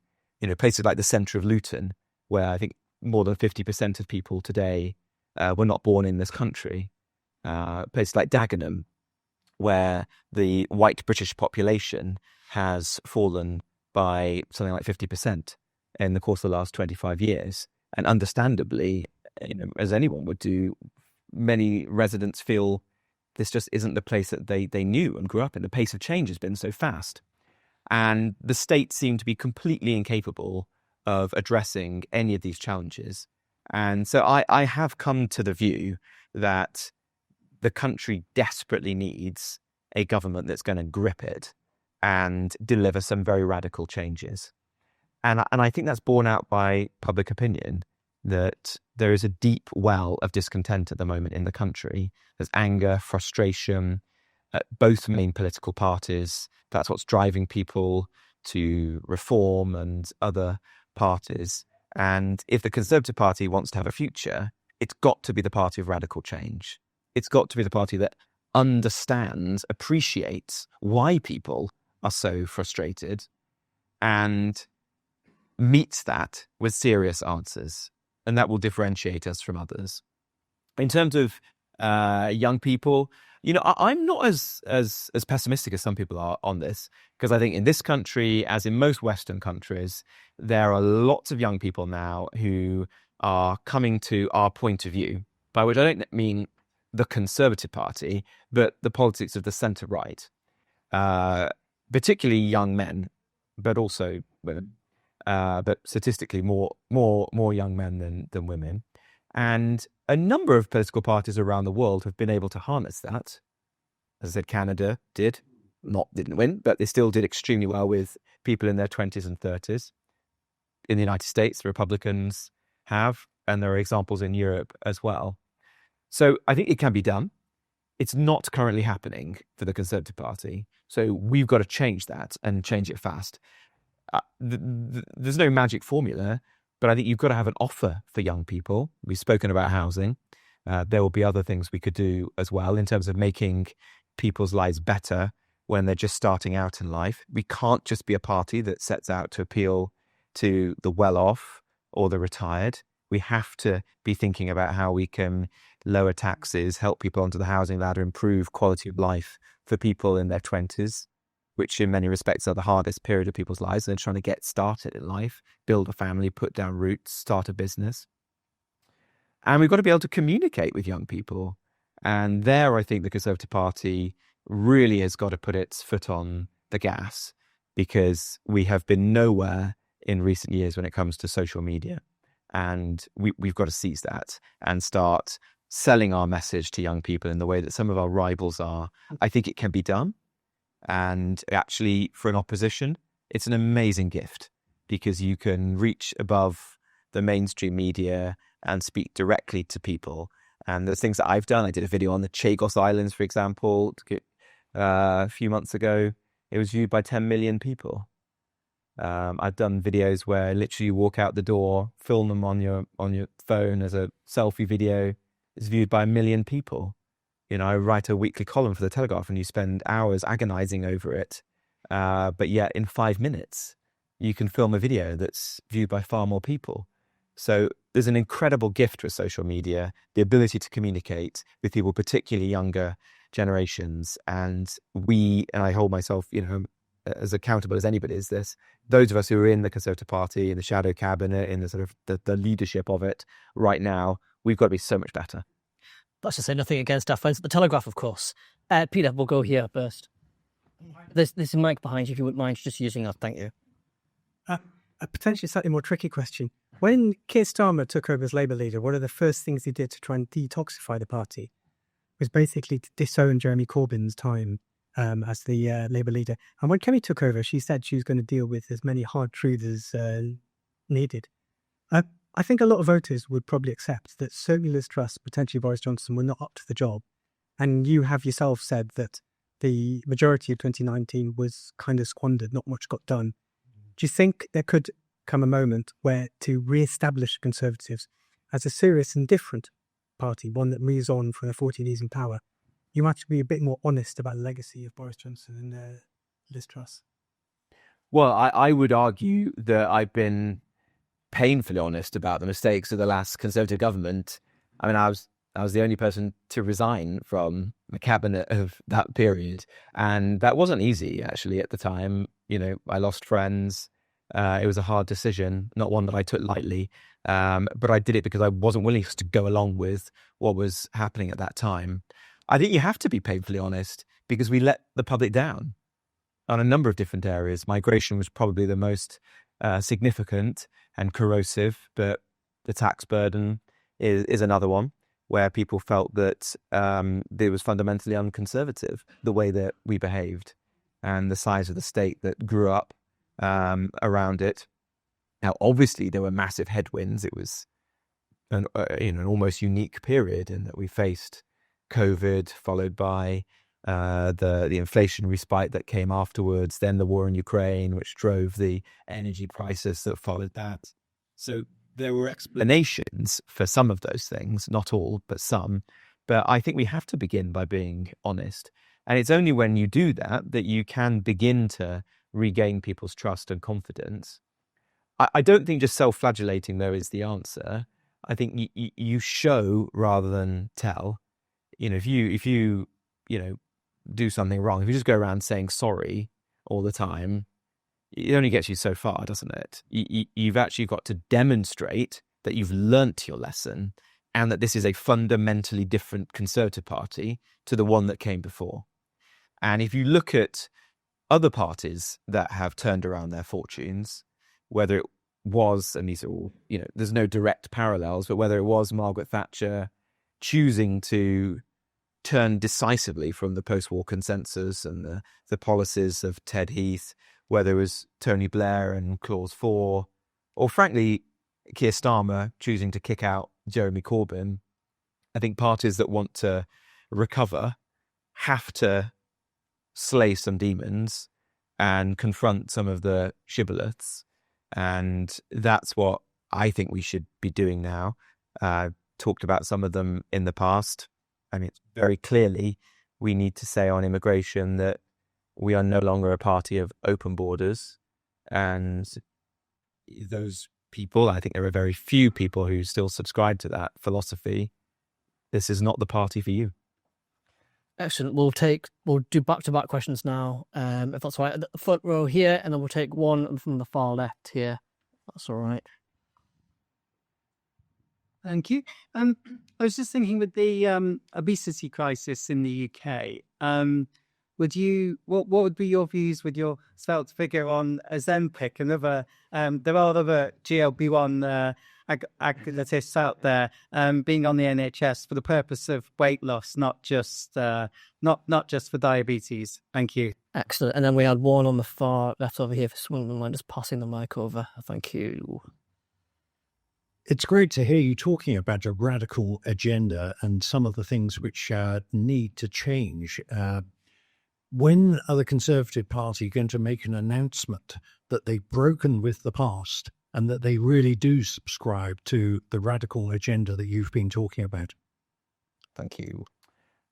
Places like the centre of Luton, where I think more than 50% of people today were not born in this country. Places like Dagenham, where the white British population has fallen by something like 50% in the course of the last 25 years. And understandably, as anyone would do, many residents feel this just isn't the place that they knew and grew up in. The pace of change has been so fast. And the state seemed to be completely incapable of addressing any of these challenges. And so I have come to the view that the country desperately needs a government that's going to grip it and deliver some very radical changes. And I think that's borne out by public opinion, that there is a deep well of discontent at the moment in the country. There's anger, frustration at both main political parties. That's what's driving people to reform and other parties. And if the Conservative Party wants to have a future, it's got to be the party of radical change. It's got to be the party that understands, appreciates why people are so frustrated and meets that with serious answers. And that will differentiate us from others. In terms of young people, I'm not as pessimistic as some people are on this, because I think in this country, as in most Western countries, there are lots of young people now who are coming to our point of view, by which I don't mean the Conservative Party, but the politics of the centre-right, particularly young men, but also women, but statistically more young men than women. And a number of political parties around the world have been able to harness that. As I said, Canada didn't win, but they still did extremely well with people in their 20s and 30s. In the United States, the Republicans have, and there are examples in Europe as well. So I think it can be done. It's not currently happening for the Conservative Party. So we've got to change that and change it fast. There's no magic formula, but I think you've got to have an offer for young people. We've spoken about housing. There will be other things we could do as well in terms of making people's lives better when they're just starting out in life. We can't just be a party that sets out to appeal to the well-off or the retired. We have to be thinking about how we can lower taxes, help people onto the housing ladder, improve quality of life for people in their 20s, which in many respects are the hardest period of people's lives. They're trying to get started in life, build a family, put down roots, start a business. And we've got to be able to communicate with young people. And there, I think the Conservative Party really has got to put its foot on the gas, because we have been nowhere in recent years when it comes to social media. And we've got to seize that and start selling our message to young people in the way that some of our rivals are. I think it can be done. And actually, for an opposition, it's an amazing gift, because you can reach above the mainstream media and speak directly to people. And there's things that I've done. I did a video on the Chagos Islands, for example, a few months ago. It was viewed by 10 million people. I've done videos where literally you walk out the door, film them on your phone as a selfie video. It's viewed by 1 million people. I write a weekly column for the Telegraph, and you spend hours agonizing over it. But yet in 5 minutes, you can film a video that's viewed by far more people. So there's an incredible gift with social media, the ability to communicate with people, particularly younger generations. And I hold myself, as accountable as anybody is this. Those of us who are in the Conservative Party, in the shadow cabinet, in the sort of the leadership of it right now, we've got to be so much better. Let's just say nothing against our friends at the Telegraph, of course. Peter, we'll go here first. There's a mic behind you, if you wouldn't mind just using that. Thank you. A potentially slightly more tricky question. When Keir Starmer took over as Labour leader, one of the first things he did to try and detoxify the party was basically to disown Jeremy Corbyn's time as the Labour leader. And when Kemi took over, she said she was going to deal with as many hard truths as needed. I think a lot of voters would probably accept that certainly Liz Truss, potentially Boris Johnson, were not up to the job. And you have yourself said that the majority of 2019 was kind of squandered, not much got done. Do you think there could come a moment where to re-establish Conservatives as a serious and different party, one that moves on from the 14 years in power, you might have to be a bit more honest about the legacy of Boris Johnson and Liz Truss? Well, I would argue that I've been painfully honest about the mistakes of the last Conservative government. I mean, I was the only person to resign from the cabinet of that period, and that wasn't easy actually at the time. You know, I lost friends. It was a hard decision, not one that I took lightly, but I did it because I wasn't willing to go along with what was happening at that time. I think you have to be painfully honest because we let the public down on a number of different areas. Migration was probably the most significant and corrosive, but the tax burden is another one where people felt that it was fundamentally unconservative, the way that we behaved and the size of the state that grew up around it. Now, obviously, there were massive headwinds. It was an almost unique period in that we faced COVID, followed by the inflationary spike that came afterwards, then the war in Ukraine, which drove the energy crisis that followed that. So there were explanations for some of those things, not all, but some. But I think we have to begin by being honest. And it's only when you do that that you can begin to regain people's trust and confidence. I don't think just self-flagellating, though, is the answer. I think you show rather than tell. You know, if you do something wrong, if you just go around saying sorry all the time, it only gets you so far, doesn't it? You've actually got to demonstrate that you've learnt your lesson and that this is a fundamentally different Conservative Party to the one that came before. And if you look at other parties that have turned around their fortunes, whether it was, and these are all, there's no direct parallels, but whether it was Margaret Thatcher choosing to turn decisively from the post-war consensus and the policies of Ted Heath, whether it was Tony Blair and Clause 4, or frankly, Keir Starmer choosing to kick out Jeremy Corbyn, I think parties that want to recover have to slay some demons and confront some of the shibboleths. And that's what I think we should be doing now. Talked about some of them in the past. I mean, it's very clearly we need to say on immigration that we are no longer a party of open borders. And those people, I think there are very few people who still subscribe to that philosophy. This is not the party for you. Excellent. We'll do back-to-back questions now, if that's all right. At the front row here, and then we'll take one from the far left here. That's all right. Thank you. I was just thinking with the obesity crisis in the UK, what would be your views with your svelte figure on Ozempic and other, there are other GLP-1 agonists out there being on the NHS for the purpose of weight loss, not just for diabetes. Thank you. Excellent. And then we had one on the far left over here for Swindon, just passing the mic over. Thank you. It's great to hear you talking about a radical agenda and some of the things which need to change. When are the Conservative Party going to make an announcement that they've broken with the past and that they really do subscribe to the radical agenda that you've been talking about? Thank you.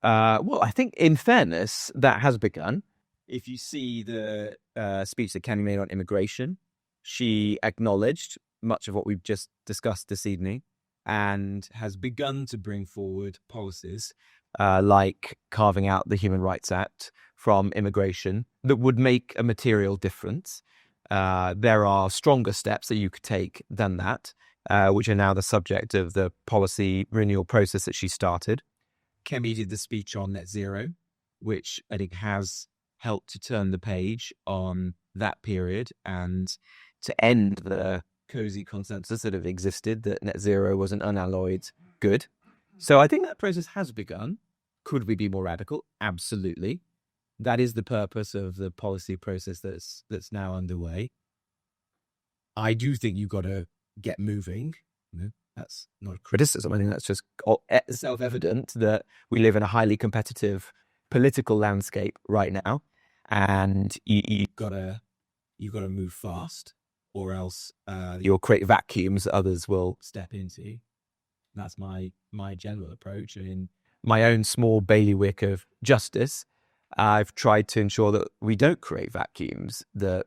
Well, I think in fairness, that has begun. If you see the speech that Kemi made on immigration, she acknowledged much of what we've just discussed this evening and has begun to bring forward policies like carving out the Human Rights Act from immigration, that would make a material difference. There are stronger steps that you could take than that, which are now the subject of the policy renewal process that she started. Kemi did the speech on net zero, which I think has helped to turn the page on that period and to end the cozy consensus that have existed that net zero was an unalloyed good. So I think that process has begun. Could we be more radical? Absolutely. That is the purpose of the policy process that's now underway. I do think you've got to get moving. That's not a criticism. I think that's just self-evident that we live in a highly competitive political landscape right now, and you've got to move fast, or else you'll create vacuums that others will step into. That's my general approach. In my own small bailiwick of justice, I've tried to ensure that we don't create vacuums that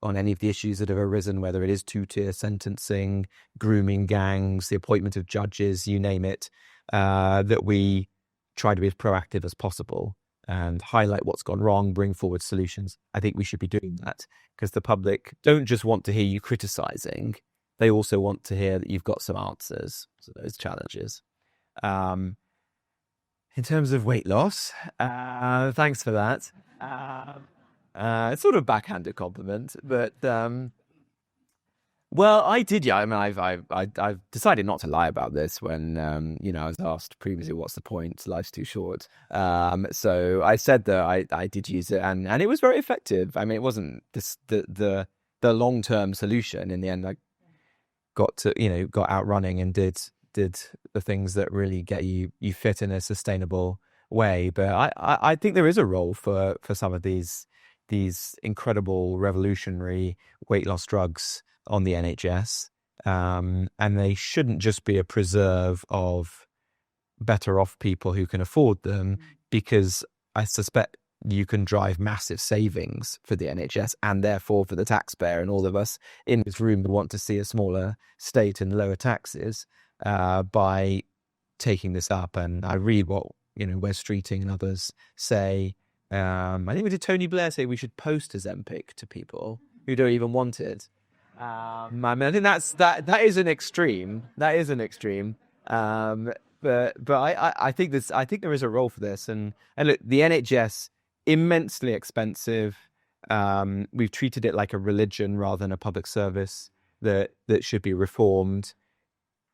on any of the issues that have arisen, whether it is two-tier sentencing, grooming gangs, the appointment of judges, you name it, that we try to be as proactive as possible and highlight what's gone wrong, bring forward solutions. I think we should be doing that because the public don't just want to hear you criticizing. They also want to hear that you've got some answers to those challenges. In terms of weight loss, thanks for that. It's sort of a backhanded compliment, but well, I did. Yeah, I mean, I've decided not to lie about this when I was asked previously, "What's the point? Life's too short." So I said that I did use it, and it was very effective. I mean, it wasn't the long-term solution. In the end, I got out running and did the things that really get you fit in a sustainable way. But I think there is a role for some of these incredible revolutionary weight loss drugs on the NHS, and they shouldn't just be a preserve of better off people who can afford them, because I suspect you can drive massive savings for the NHS and therefore for the taxpayer, and all of us in this room would want to see a smaller state and lower taxes by taking this up. And I read what Wes Streeting and others say. I think we did Tony Blair say we should post Ozempic to people who don't even want it. I mean, I think that is an extreme. That is an extreme. But I think there is a role for this. And look, the NHS, immensely expensive. We've treated it like a religion rather than a public service that should be reformed.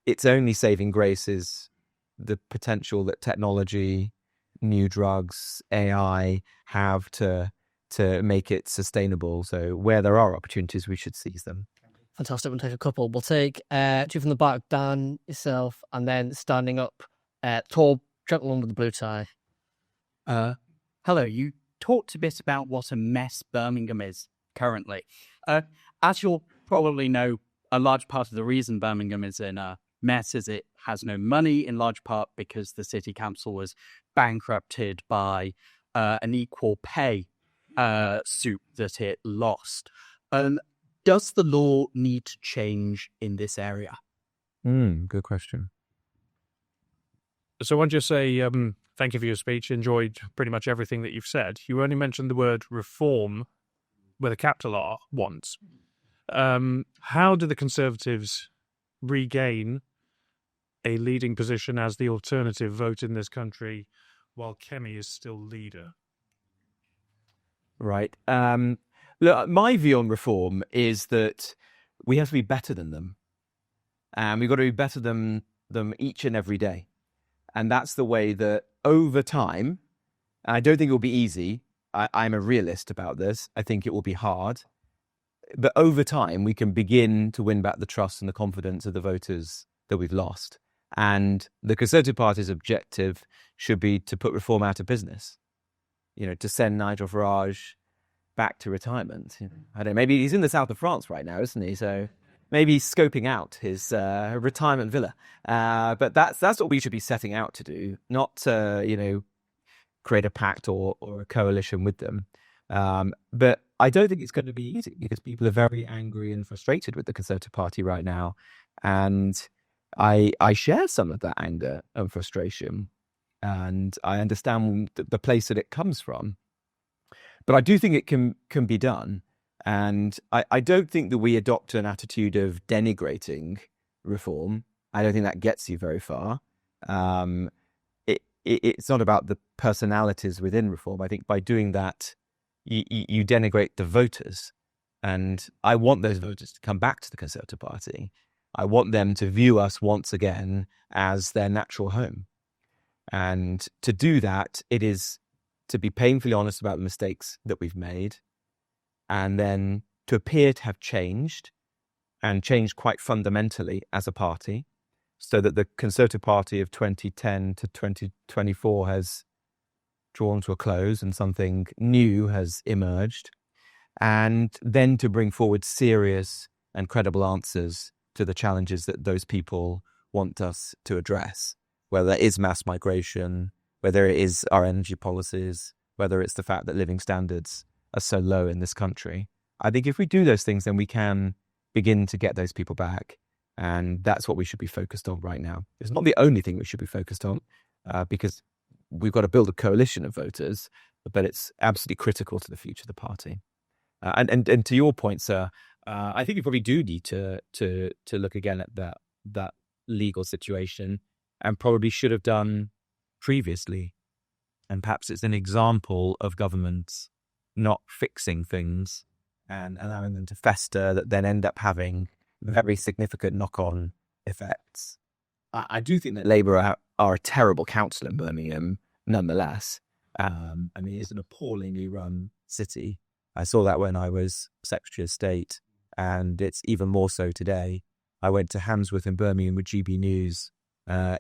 Its only saving grace is the potential that technology, new drugs, AI have to make it sustainable. So where there are opportunities, we should seize them. Fantastic. We'll take a couple. We'll take two from the back, Dan, yourself, and then standing up, tall gentleman with the blue tie. Hello. You talked a bit about what a mess Birmingham is currently. As you'll probably know, a large part of the reason Birmingham is in a mess is it has no money, in large part because the city council was bankrupted by an equal pay suit that it lost. Does the law need to change in this area? Good question. So I'll just say thank you for your speech. Enjoyed pretty much everything that you've said. You only mentioned the word reform with a capital R once. How do the Conservatives regain a leading position as the alternative vote in this country while Kemi is still leader? Right. Look, my view on reform is that we have to be better than them. And we've got to be better than them each and every day. And that's the way that over time, I don't think it will be easy. I'm a realist about this. I think it will be hard. But over time, we can begin to win back the trust and the confidence of the voters that we've lost. And the Conservative Party's objective should be to put reform out of business. To send Nigel Farage back to retirement. I don't know, maybe he's in the south of France right now, isn't he? So maybe he's scoping out his retirement villa. But that's what we should be setting out to do, not create a pact or a coalition with them. But I don't think it's going to be easy because people are very angry and frustrated with the Conservative Party right now. And I share some of that anger and frustration. and I understand the place that it comes from. But I do think it can be done. And I don't think that we adopt an attitude of denigrating reform. I don't think that gets you very far. It's not about the personalities within reform. I think by doing that, you denigrate the voters. And I want those voters to come back to the Conservative Party. I want them to view us once again as their natural home. And to do that, it is to be painfully honest about the mistakes that we've made, and then to appear to have changed, and changed quite fundamentally as a party, so that the Conservative Party of 2010 to 2024 has drawn to a close and something new has emerged, and then to bring forward serious and credible answers to the challenges that those people want us to address, whether it is mass migration, whether it is our energy policies, whether it's the fact that living standards are so low in this country. I think if we do those things, then we can begin to get those people back. And that's what we should be focused on right now. It's not the only thing we should be focused on, because we've got to build a coalition of voters, but it's absolutely critical to the future of the party. And to your point, sir, I think we probably do need to look again at that legal situation, and probably should have done previously. And perhaps it's an example of governments not fixing things and allowing them to fester that then end up having very significant knock-on effects. I do think that Labour are a terrible council in Birmingham, nonetheless. I mean, it's an appallingly run city. I saw that when I was Secretary of State, and it's even more so today. I went to Hamsworth in Birmingham with GB News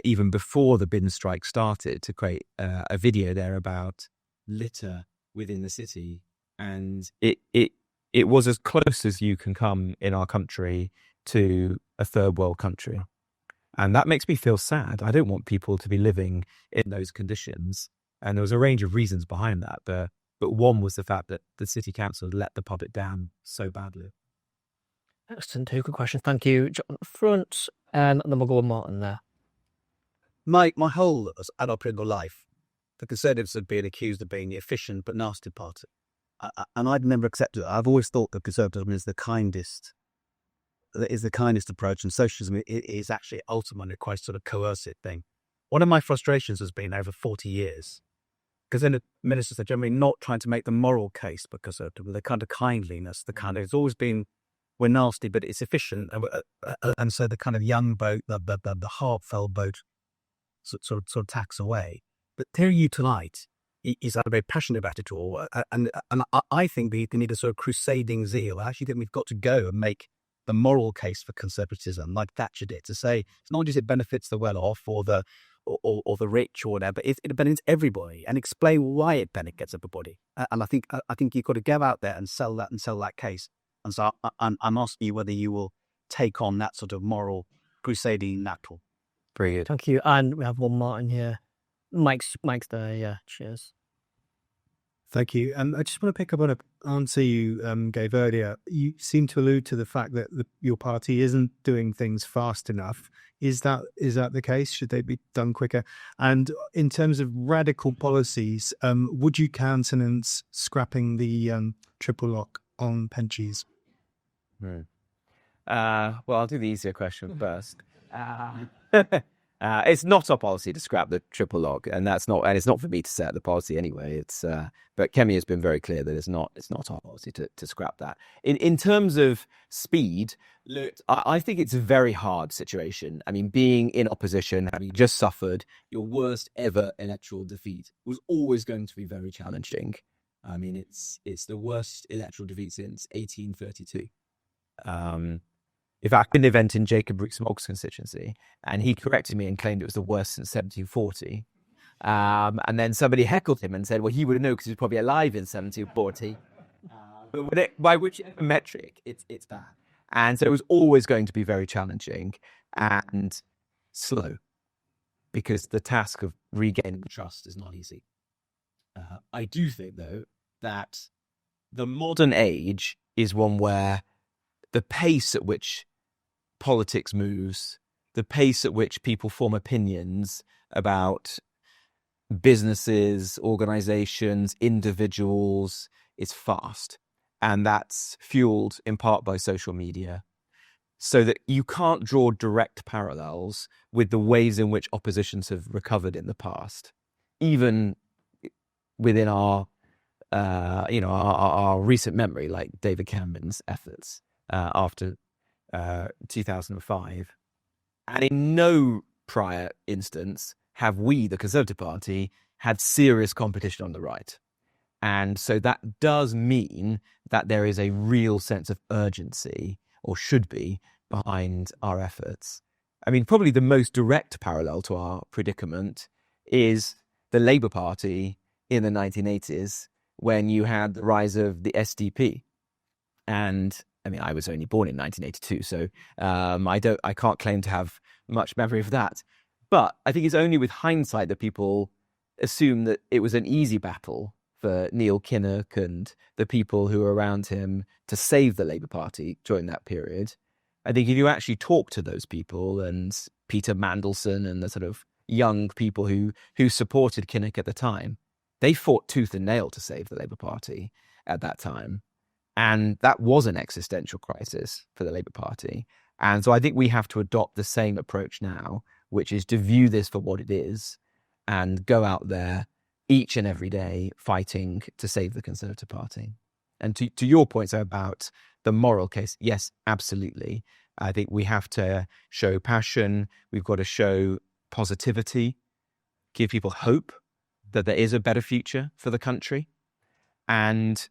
even before the bin strike started to create a video there about litter within the city. And it was as close as you can come in our country to a third world country. And that makes me feel sad. I don't want people to be living in those conditions. And there was a range of reasons behind that. But one was the fact that the city council let the public down so badly. Excellent. Two good questions. Thank you, John at the front, and then we'll go with Martin there. My whole adult political life, the Conservatives had been accused of being the efficient but nasty party. And I'd never accepted it. I've always thought that conservatism is the kindest approach, and socialism is actually ultimately quite sort of coercive thing. One of my frustrations has been over 40 years, because then the ministers are generally not trying to make the moral case for conservatism, the kind of kindliness, the kind of, it's always been, we're nasty, but it's efficient. And so the kind of young boat, the heartfelt boat sort of tacks away. But hearing you tonight, is that very passionate about it all. And I think we need a sort of crusading zeal. I actually think we've got to go and make the moral case for conservatism, like Thatcher did, to say it's not just it benefits the well-off or the rich or whatever, but it benefits everybody, and explain why it benefits everybody. And I think you've got to go out there and sell that case. And so I'm asking you whether you will take on that sort of moral crusading natural. Very good. Thank you. And we have one Martin here. Mike's there, yeah. Cheers. Thank you. I just want to pick up on an answer you gave earlier. You seem to allude to the fact that your party isn't doing things fast enough. Is that the case? Should they be done quicker? And in terms of radical policies, would you countenance scrapping the triple lock on pensions? Well, I'll do the easier question first. It's not our policy to scrap the triple lock, and it's not for me to set the policy anyway. But Kemi has been very clear that it's not our policy to scrap that. In terms of speed, look, I think it's a very hard situation. I mean, being in opposition, having just suffered your worst ever electoral defeat, was always going to be very challenging. I mean, it's the worst electoral defeat since 1832. In fact, an event in Jacob Rees-Mogg's constituency, and he corrected me and claimed it was the worst since 1740. And then somebody heckled him and said, well, he would know because he was probably alive in 1740. But by whichever metric, it's bad. And so it was always going to be very challenging and slow, because the task of regaining trust is not easy. I do think, though, that the modern age is one where the pace at which politics moves, the pace at which people form opinions about businesses, organizations, individuals is fast. And that's fueled in part by social media. So that you can't draw direct parallels with the ways in which oppositions have recovered in the past, even within our recent memory, like David Cameron's efforts after 2005. And in no prior instance have we, the Conservative Party, had serious competition on the right. And so that does mean that there is a real sense of urgency, or should be, behind our efforts. I mean, probably the most direct parallel to our predicament is the Labour Party in the 1980s, when you had the rise of the SDP. And I mean, I was only born in 1982, so I can't claim to have much memory of that. But I think it's only with hindsight that people assume that it was an easy battle for Neil Kinnock and the people who were around him to save the Labour Party during that period. I think if you actually talk to those people, and Peter Mandelson and the sort of young people who supported Kinnock at the time, they fought tooth and nail to save the Labour Party at that time. And that was an existential crisis for the Labour Party. And so I think we have to adopt the same approach now, which is to view this for what it is and go out there each and every day fighting to save the Conservative Party. And to your points about the moral case, yes, absolutely. I think we have to show passion. We've got to show positivity, give people hope that there is a better future for the country, and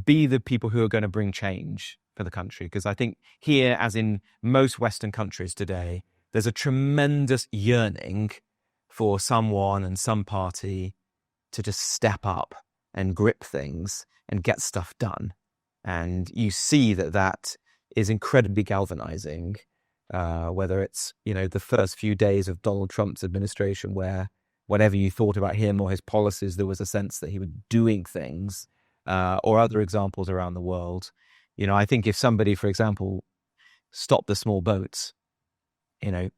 be the people who are going to bring change for the country. Because I think here, as in most Western countries today, there's a tremendous yearning for someone and some party to just step up and grip things and get stuff done. And you see that is incredibly galvanizing, whether it's, the first few days of Donald Trump's administration, where whenever you thought about him or his policies, there was a sense that he was doing things, or other examples around the world. I think if somebody, for example, stopped the small boats,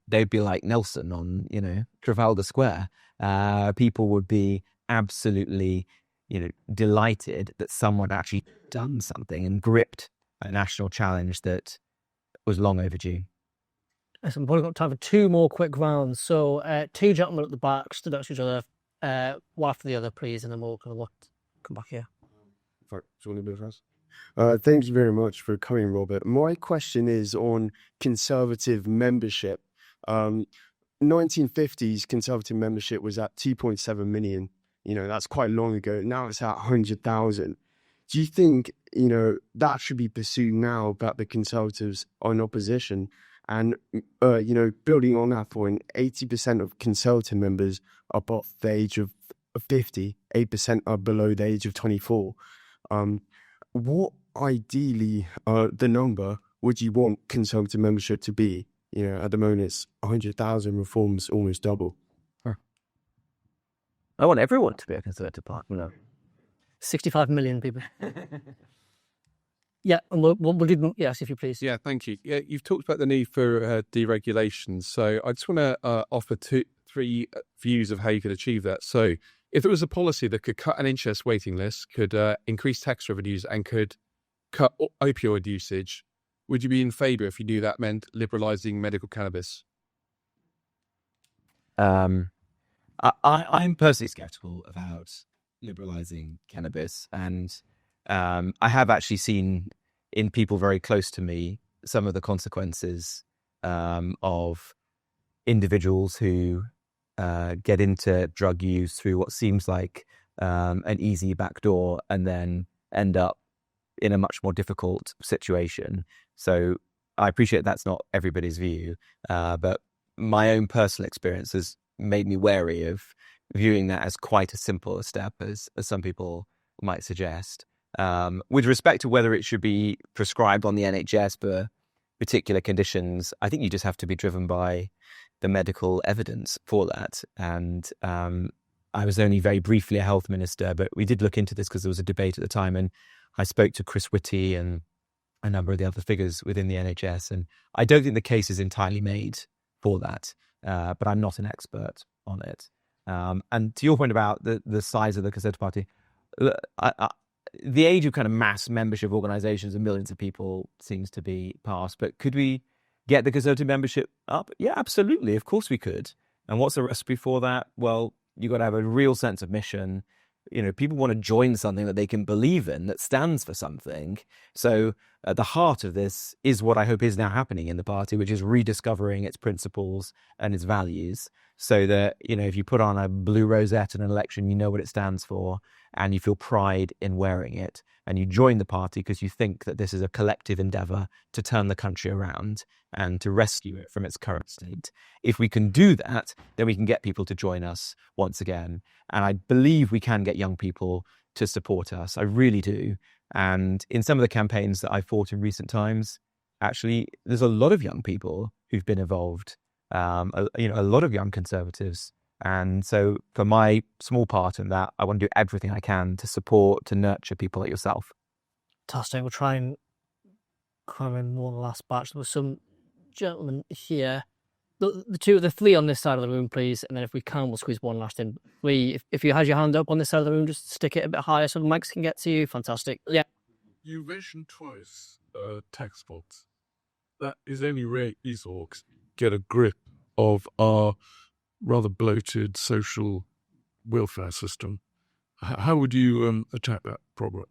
they'd be like Nelson on, Trafalgar Square. People would be absolutely, delighted that someone had actually done something and gripped a national challenge that was long overdue. So we've probably got time for two more quick rounds. So two gentlemen at the back stood next to each other, one after the other, please, and then we'll come back here. Thank you very much for coming, Robert. My question is on Conservative membership. 1950s Conservative membership was at 2.7 million. That's quite long ago. Now it's at 100,000. Do you think, that should be pursued now about the Conservatives are in opposition? And, building on that point, 80% of Conservative members are above the age of 50, 8% are below the age of 24. What ideally the number would you want Conservative membership to be? At the moment it's 100,000, reforms almost double. I want everyone to be a Conservative party. 65 million people. Yeah, and we'll do, yes, if you please. Yeah, thank you. Yeah, you've talked about the need for deregulation. So I just want to offer three views of how you could achieve that. So if there was a policy that could cut NHS waiting lists, could increase tax revenues, and could cut opioid usage, would you be in favour if you knew that meant liberalising medical cannabis? I'm personally sceptical about liberalising cannabis, and I have actually seen in people very close to me some of the consequences of individuals who get into drug use through what seems like an easy backdoor and then end up in a much more difficult situation. So I appreciate that's not everybody's view, but my own personal experience has made me wary of viewing that as quite as simple a step as some people might suggest. With respect to whether it should be prescribed on the NHS for particular conditions, I think you just have to be driven by the medical evidence for that. And I was only very briefly a health minister, but we did look into this because there was a debate at the time, and I spoke to Chris Whitty and a number of the other figures within the NHS, and I don't think the case is entirely made for that, but I'm not an expert on it. And to your point about the size of the Conservative Party, the age of kind of mass membership organisations and millions of people seems to be past. But could we get the Conservative membership up? Yeah, absolutely. Of course we could. And what's the recipe for that? Well, you've got to have a real sense of mission. People want to join something that they can believe in, that stands for something. So at the heart of this is what I hope is now happening in the party, which is rediscovering its principles and its values, so that, if you put on a blue rosette in an election, you know what it stands for and you feel pride in wearing it. And you join the party because you think that this is a collective endeavour to turn the country around and to rescue it from its current state. If we can do that, then we can get people to join us once again. And I believe we can get young people to support us. I really do. And in some of the campaigns that I've fought in recent times, actually, there's a lot of young people who've been involved, a lot of young Conservatives. And so for my small part in that, I want to do everything I can to support, to nurture people like yourself. Fantastic. We'll try and cram in one last batch. There was some gentlemen here. The three on this side of the room, please. And then if we can, we'll squeeze one last in. If you had your hand up on this side of the room, just stick it a bit higher so the mics can get to you. Fantastic. Yeah. You mentioned twice tax votes. That is only way these orgs get a grip of our rather bloated social welfare system. How would you attack that problem?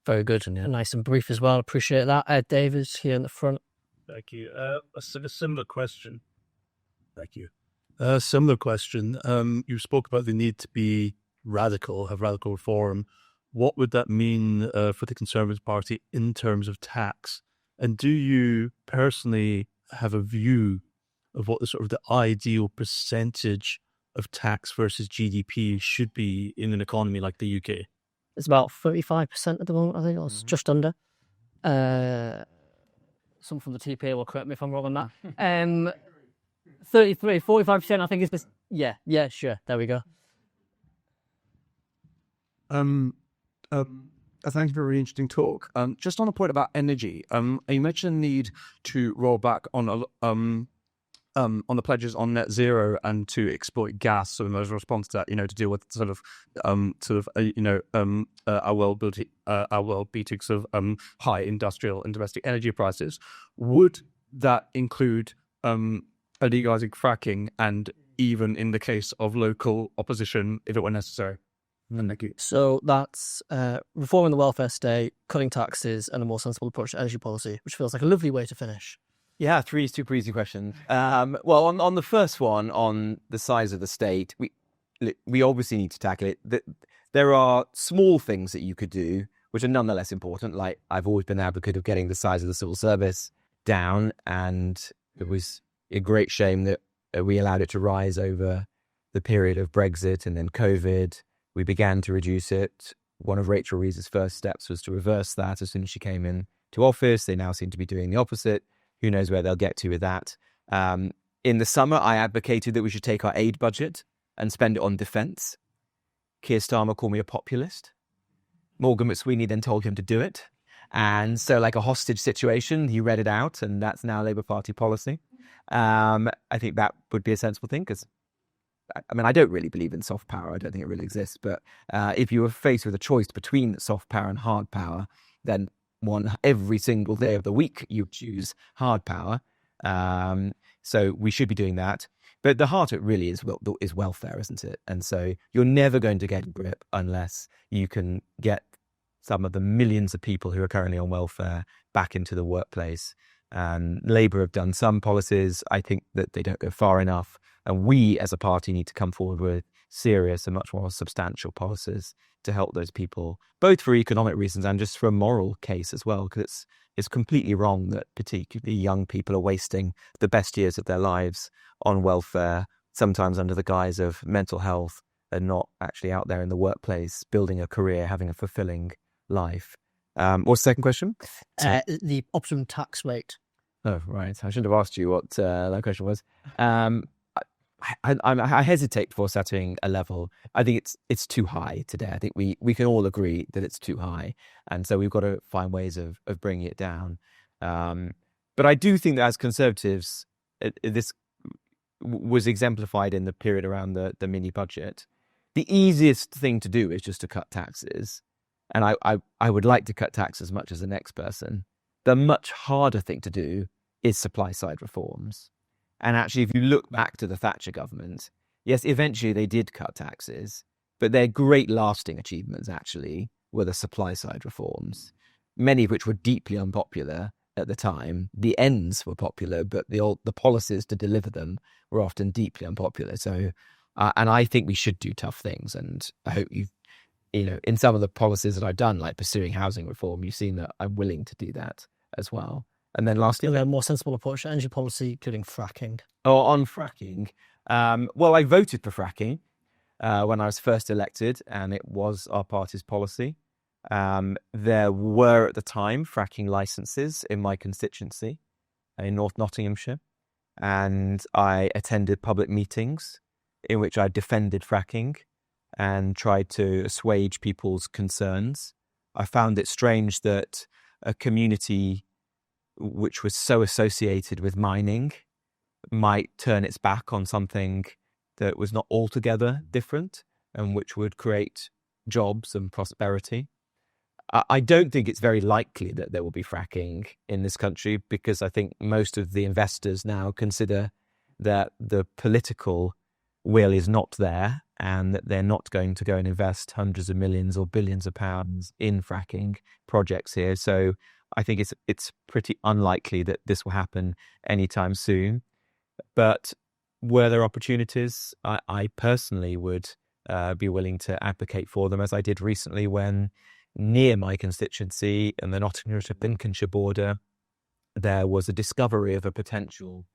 Very good. And nice and brief as well. Appreciate that. Ed Davis here in the front. Thank you. A similar question. Thank you. Similar question. You spoke about the need to be radical, have radical reform. What would that mean for the Conservative Party in terms of tax? And do you personally have a view of what the sort of the ideal percentage of tax versus GDP should be in an economy like the UK? It's about 35% at the moment, I think, or just under. Someone from the TPA will correct me if I'm wrong on that. 45%, I think is this. Yeah, sure. There we go. Thank you for a really interesting talk. Just on the point about energy, you mentioned the need to roll back on the pledges on net zero and to exploit gas. So as a response to that, to deal with our world beating sort of high industrial and domestic energy prices. Would that include legalizing fracking, and even in the case of local opposition, if it were necessary? Thank you. So that's reforming the welfare state, cutting taxes, and a more sensible approach to energy policy, which feels like a lovely way to finish. Yeah, 3 super easy questions. Well, on the first one, on the size of the state, we obviously need to tackle it. There are small things that you could do, which are nonetheless important. Like, I've always been an advocate of getting the size of the civil service down, and it was a great shame that we allowed it to rise over the period of Brexit and then COVID. We began to reduce it. One of Rachel Reeves' first steps was to reverse that as soon as she came in to office. They now seem to be doing the opposite. Who knows where they'll get to with that. In the summer, I advocated that we should take our aid budget and spend it on defence. Keir Starmer called me a populist. Morgan McSweeney then told him to do it. And so, like a hostage situation, he read it out, and that's now Labour Party policy. I think that would be a sensible thing, because I don't really believe in soft power. I don't think it really exists. But if you were faced with a choice between soft power and hard power, then every single day of the week you choose hard power. So we should be doing that. But the heart of it really is welfare, isn't it? And so you're never going to get a grip unless you can get some of the millions of people who are currently on welfare back into the workplace. And Labour have done some policies. I think that they don't go far enough. And we as a party need to come forward with serious and much more substantial policies to help those people, both for economic reasons and just for a moral case as well, because it's completely wrong that particularly young people are wasting the best years of their lives on welfare, sometimes under the guise of mental health, and not actually out there in the workplace, building a career, having a fulfilling life. What's the second question? The optimum tax rate. Oh, right. I shouldn't have asked you what that question was. I hesitate before setting a level. I think it's too high today. I think we can all agree that it's too high, and so we've got to find ways of bringing it down. But I do think that as Conservatives, was exemplified in the period around the mini budget. The easiest thing to do is just to cut taxes. And I would like to cut taxes as much as the next person. The much harder thing to do is supply side reforms. And actually, if you look back to the Thatcher government, yes, eventually they did cut taxes, but their great lasting achievements actually were the supply side reforms, many of which were deeply unpopular at the time. The ends were popular, but the policies to deliver them were often deeply unpopular. So, and I think we should do tough things. And I hope in some of the policies that I've done, like pursuing housing reform, you've seen that I'm willing to do that as well. And then lastly, a more sensible approach to energy policy, including fracking. Oh, on fracking. Well, I voted for fracking when I was first elected, and it was our party's policy. There were at the time fracking licenses in my constituency in North Nottinghamshire, and I attended public meetings in which I defended fracking and tried to assuage people's concerns. I found it strange that a community which was so associated with mining might turn its back on something that was not altogether different and which would create jobs and prosperity. I don't think it's very likely that there will be fracking in this country, because I think most of the investors now consider that the political will is not there and that they're not going to go and invest hundreds of millions or billions of pounds in fracking projects here. So I think it's pretty unlikely that this will happen anytime soon. But were there opportunities, I personally would be willing to advocate for them, as I did recently when near my constituency in the Nottinghamshire-Lincolnshire border, there was a discovery of a potential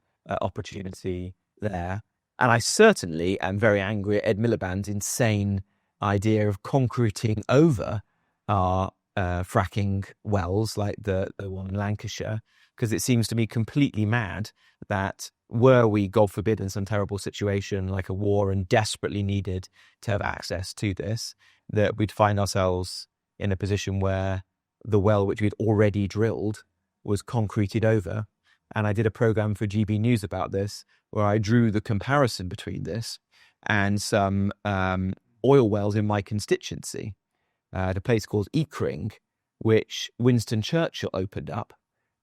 opportunity there. And I certainly am very angry at Ed Miliband's insane idea of concreting over our fracking wells like the one in Lancashire, because it seems to me completely mad that were we, God forbid, in some terrible situation like a war and desperately needed to have access to this, that we'd find ourselves in a position where the well which we'd already drilled was concreted over. And I did a program for GB News about this, where I drew the comparison between this and some oil wells in my constituency at a place called Eakring, which Winston Churchill opened up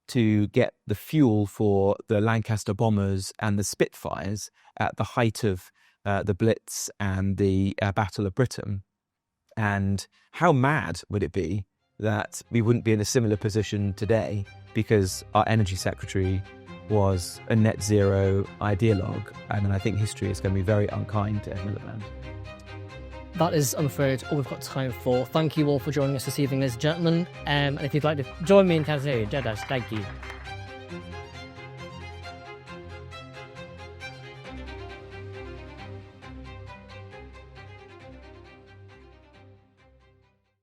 to get the fuel for the Lancaster bombers and the Spitfires at the height of the Blitz and the Battle of Britain. And how mad would it be that we wouldn't be in a similar position today because our energy secretary was a net zero ideologue? And I think history is going to be very unkind to Ed Miliband. That is, I'm afraid, all we've got time for. Thank you all for joining us this evening, ladies and gentlemen. And if you'd like to join me in Tanzania, thank you.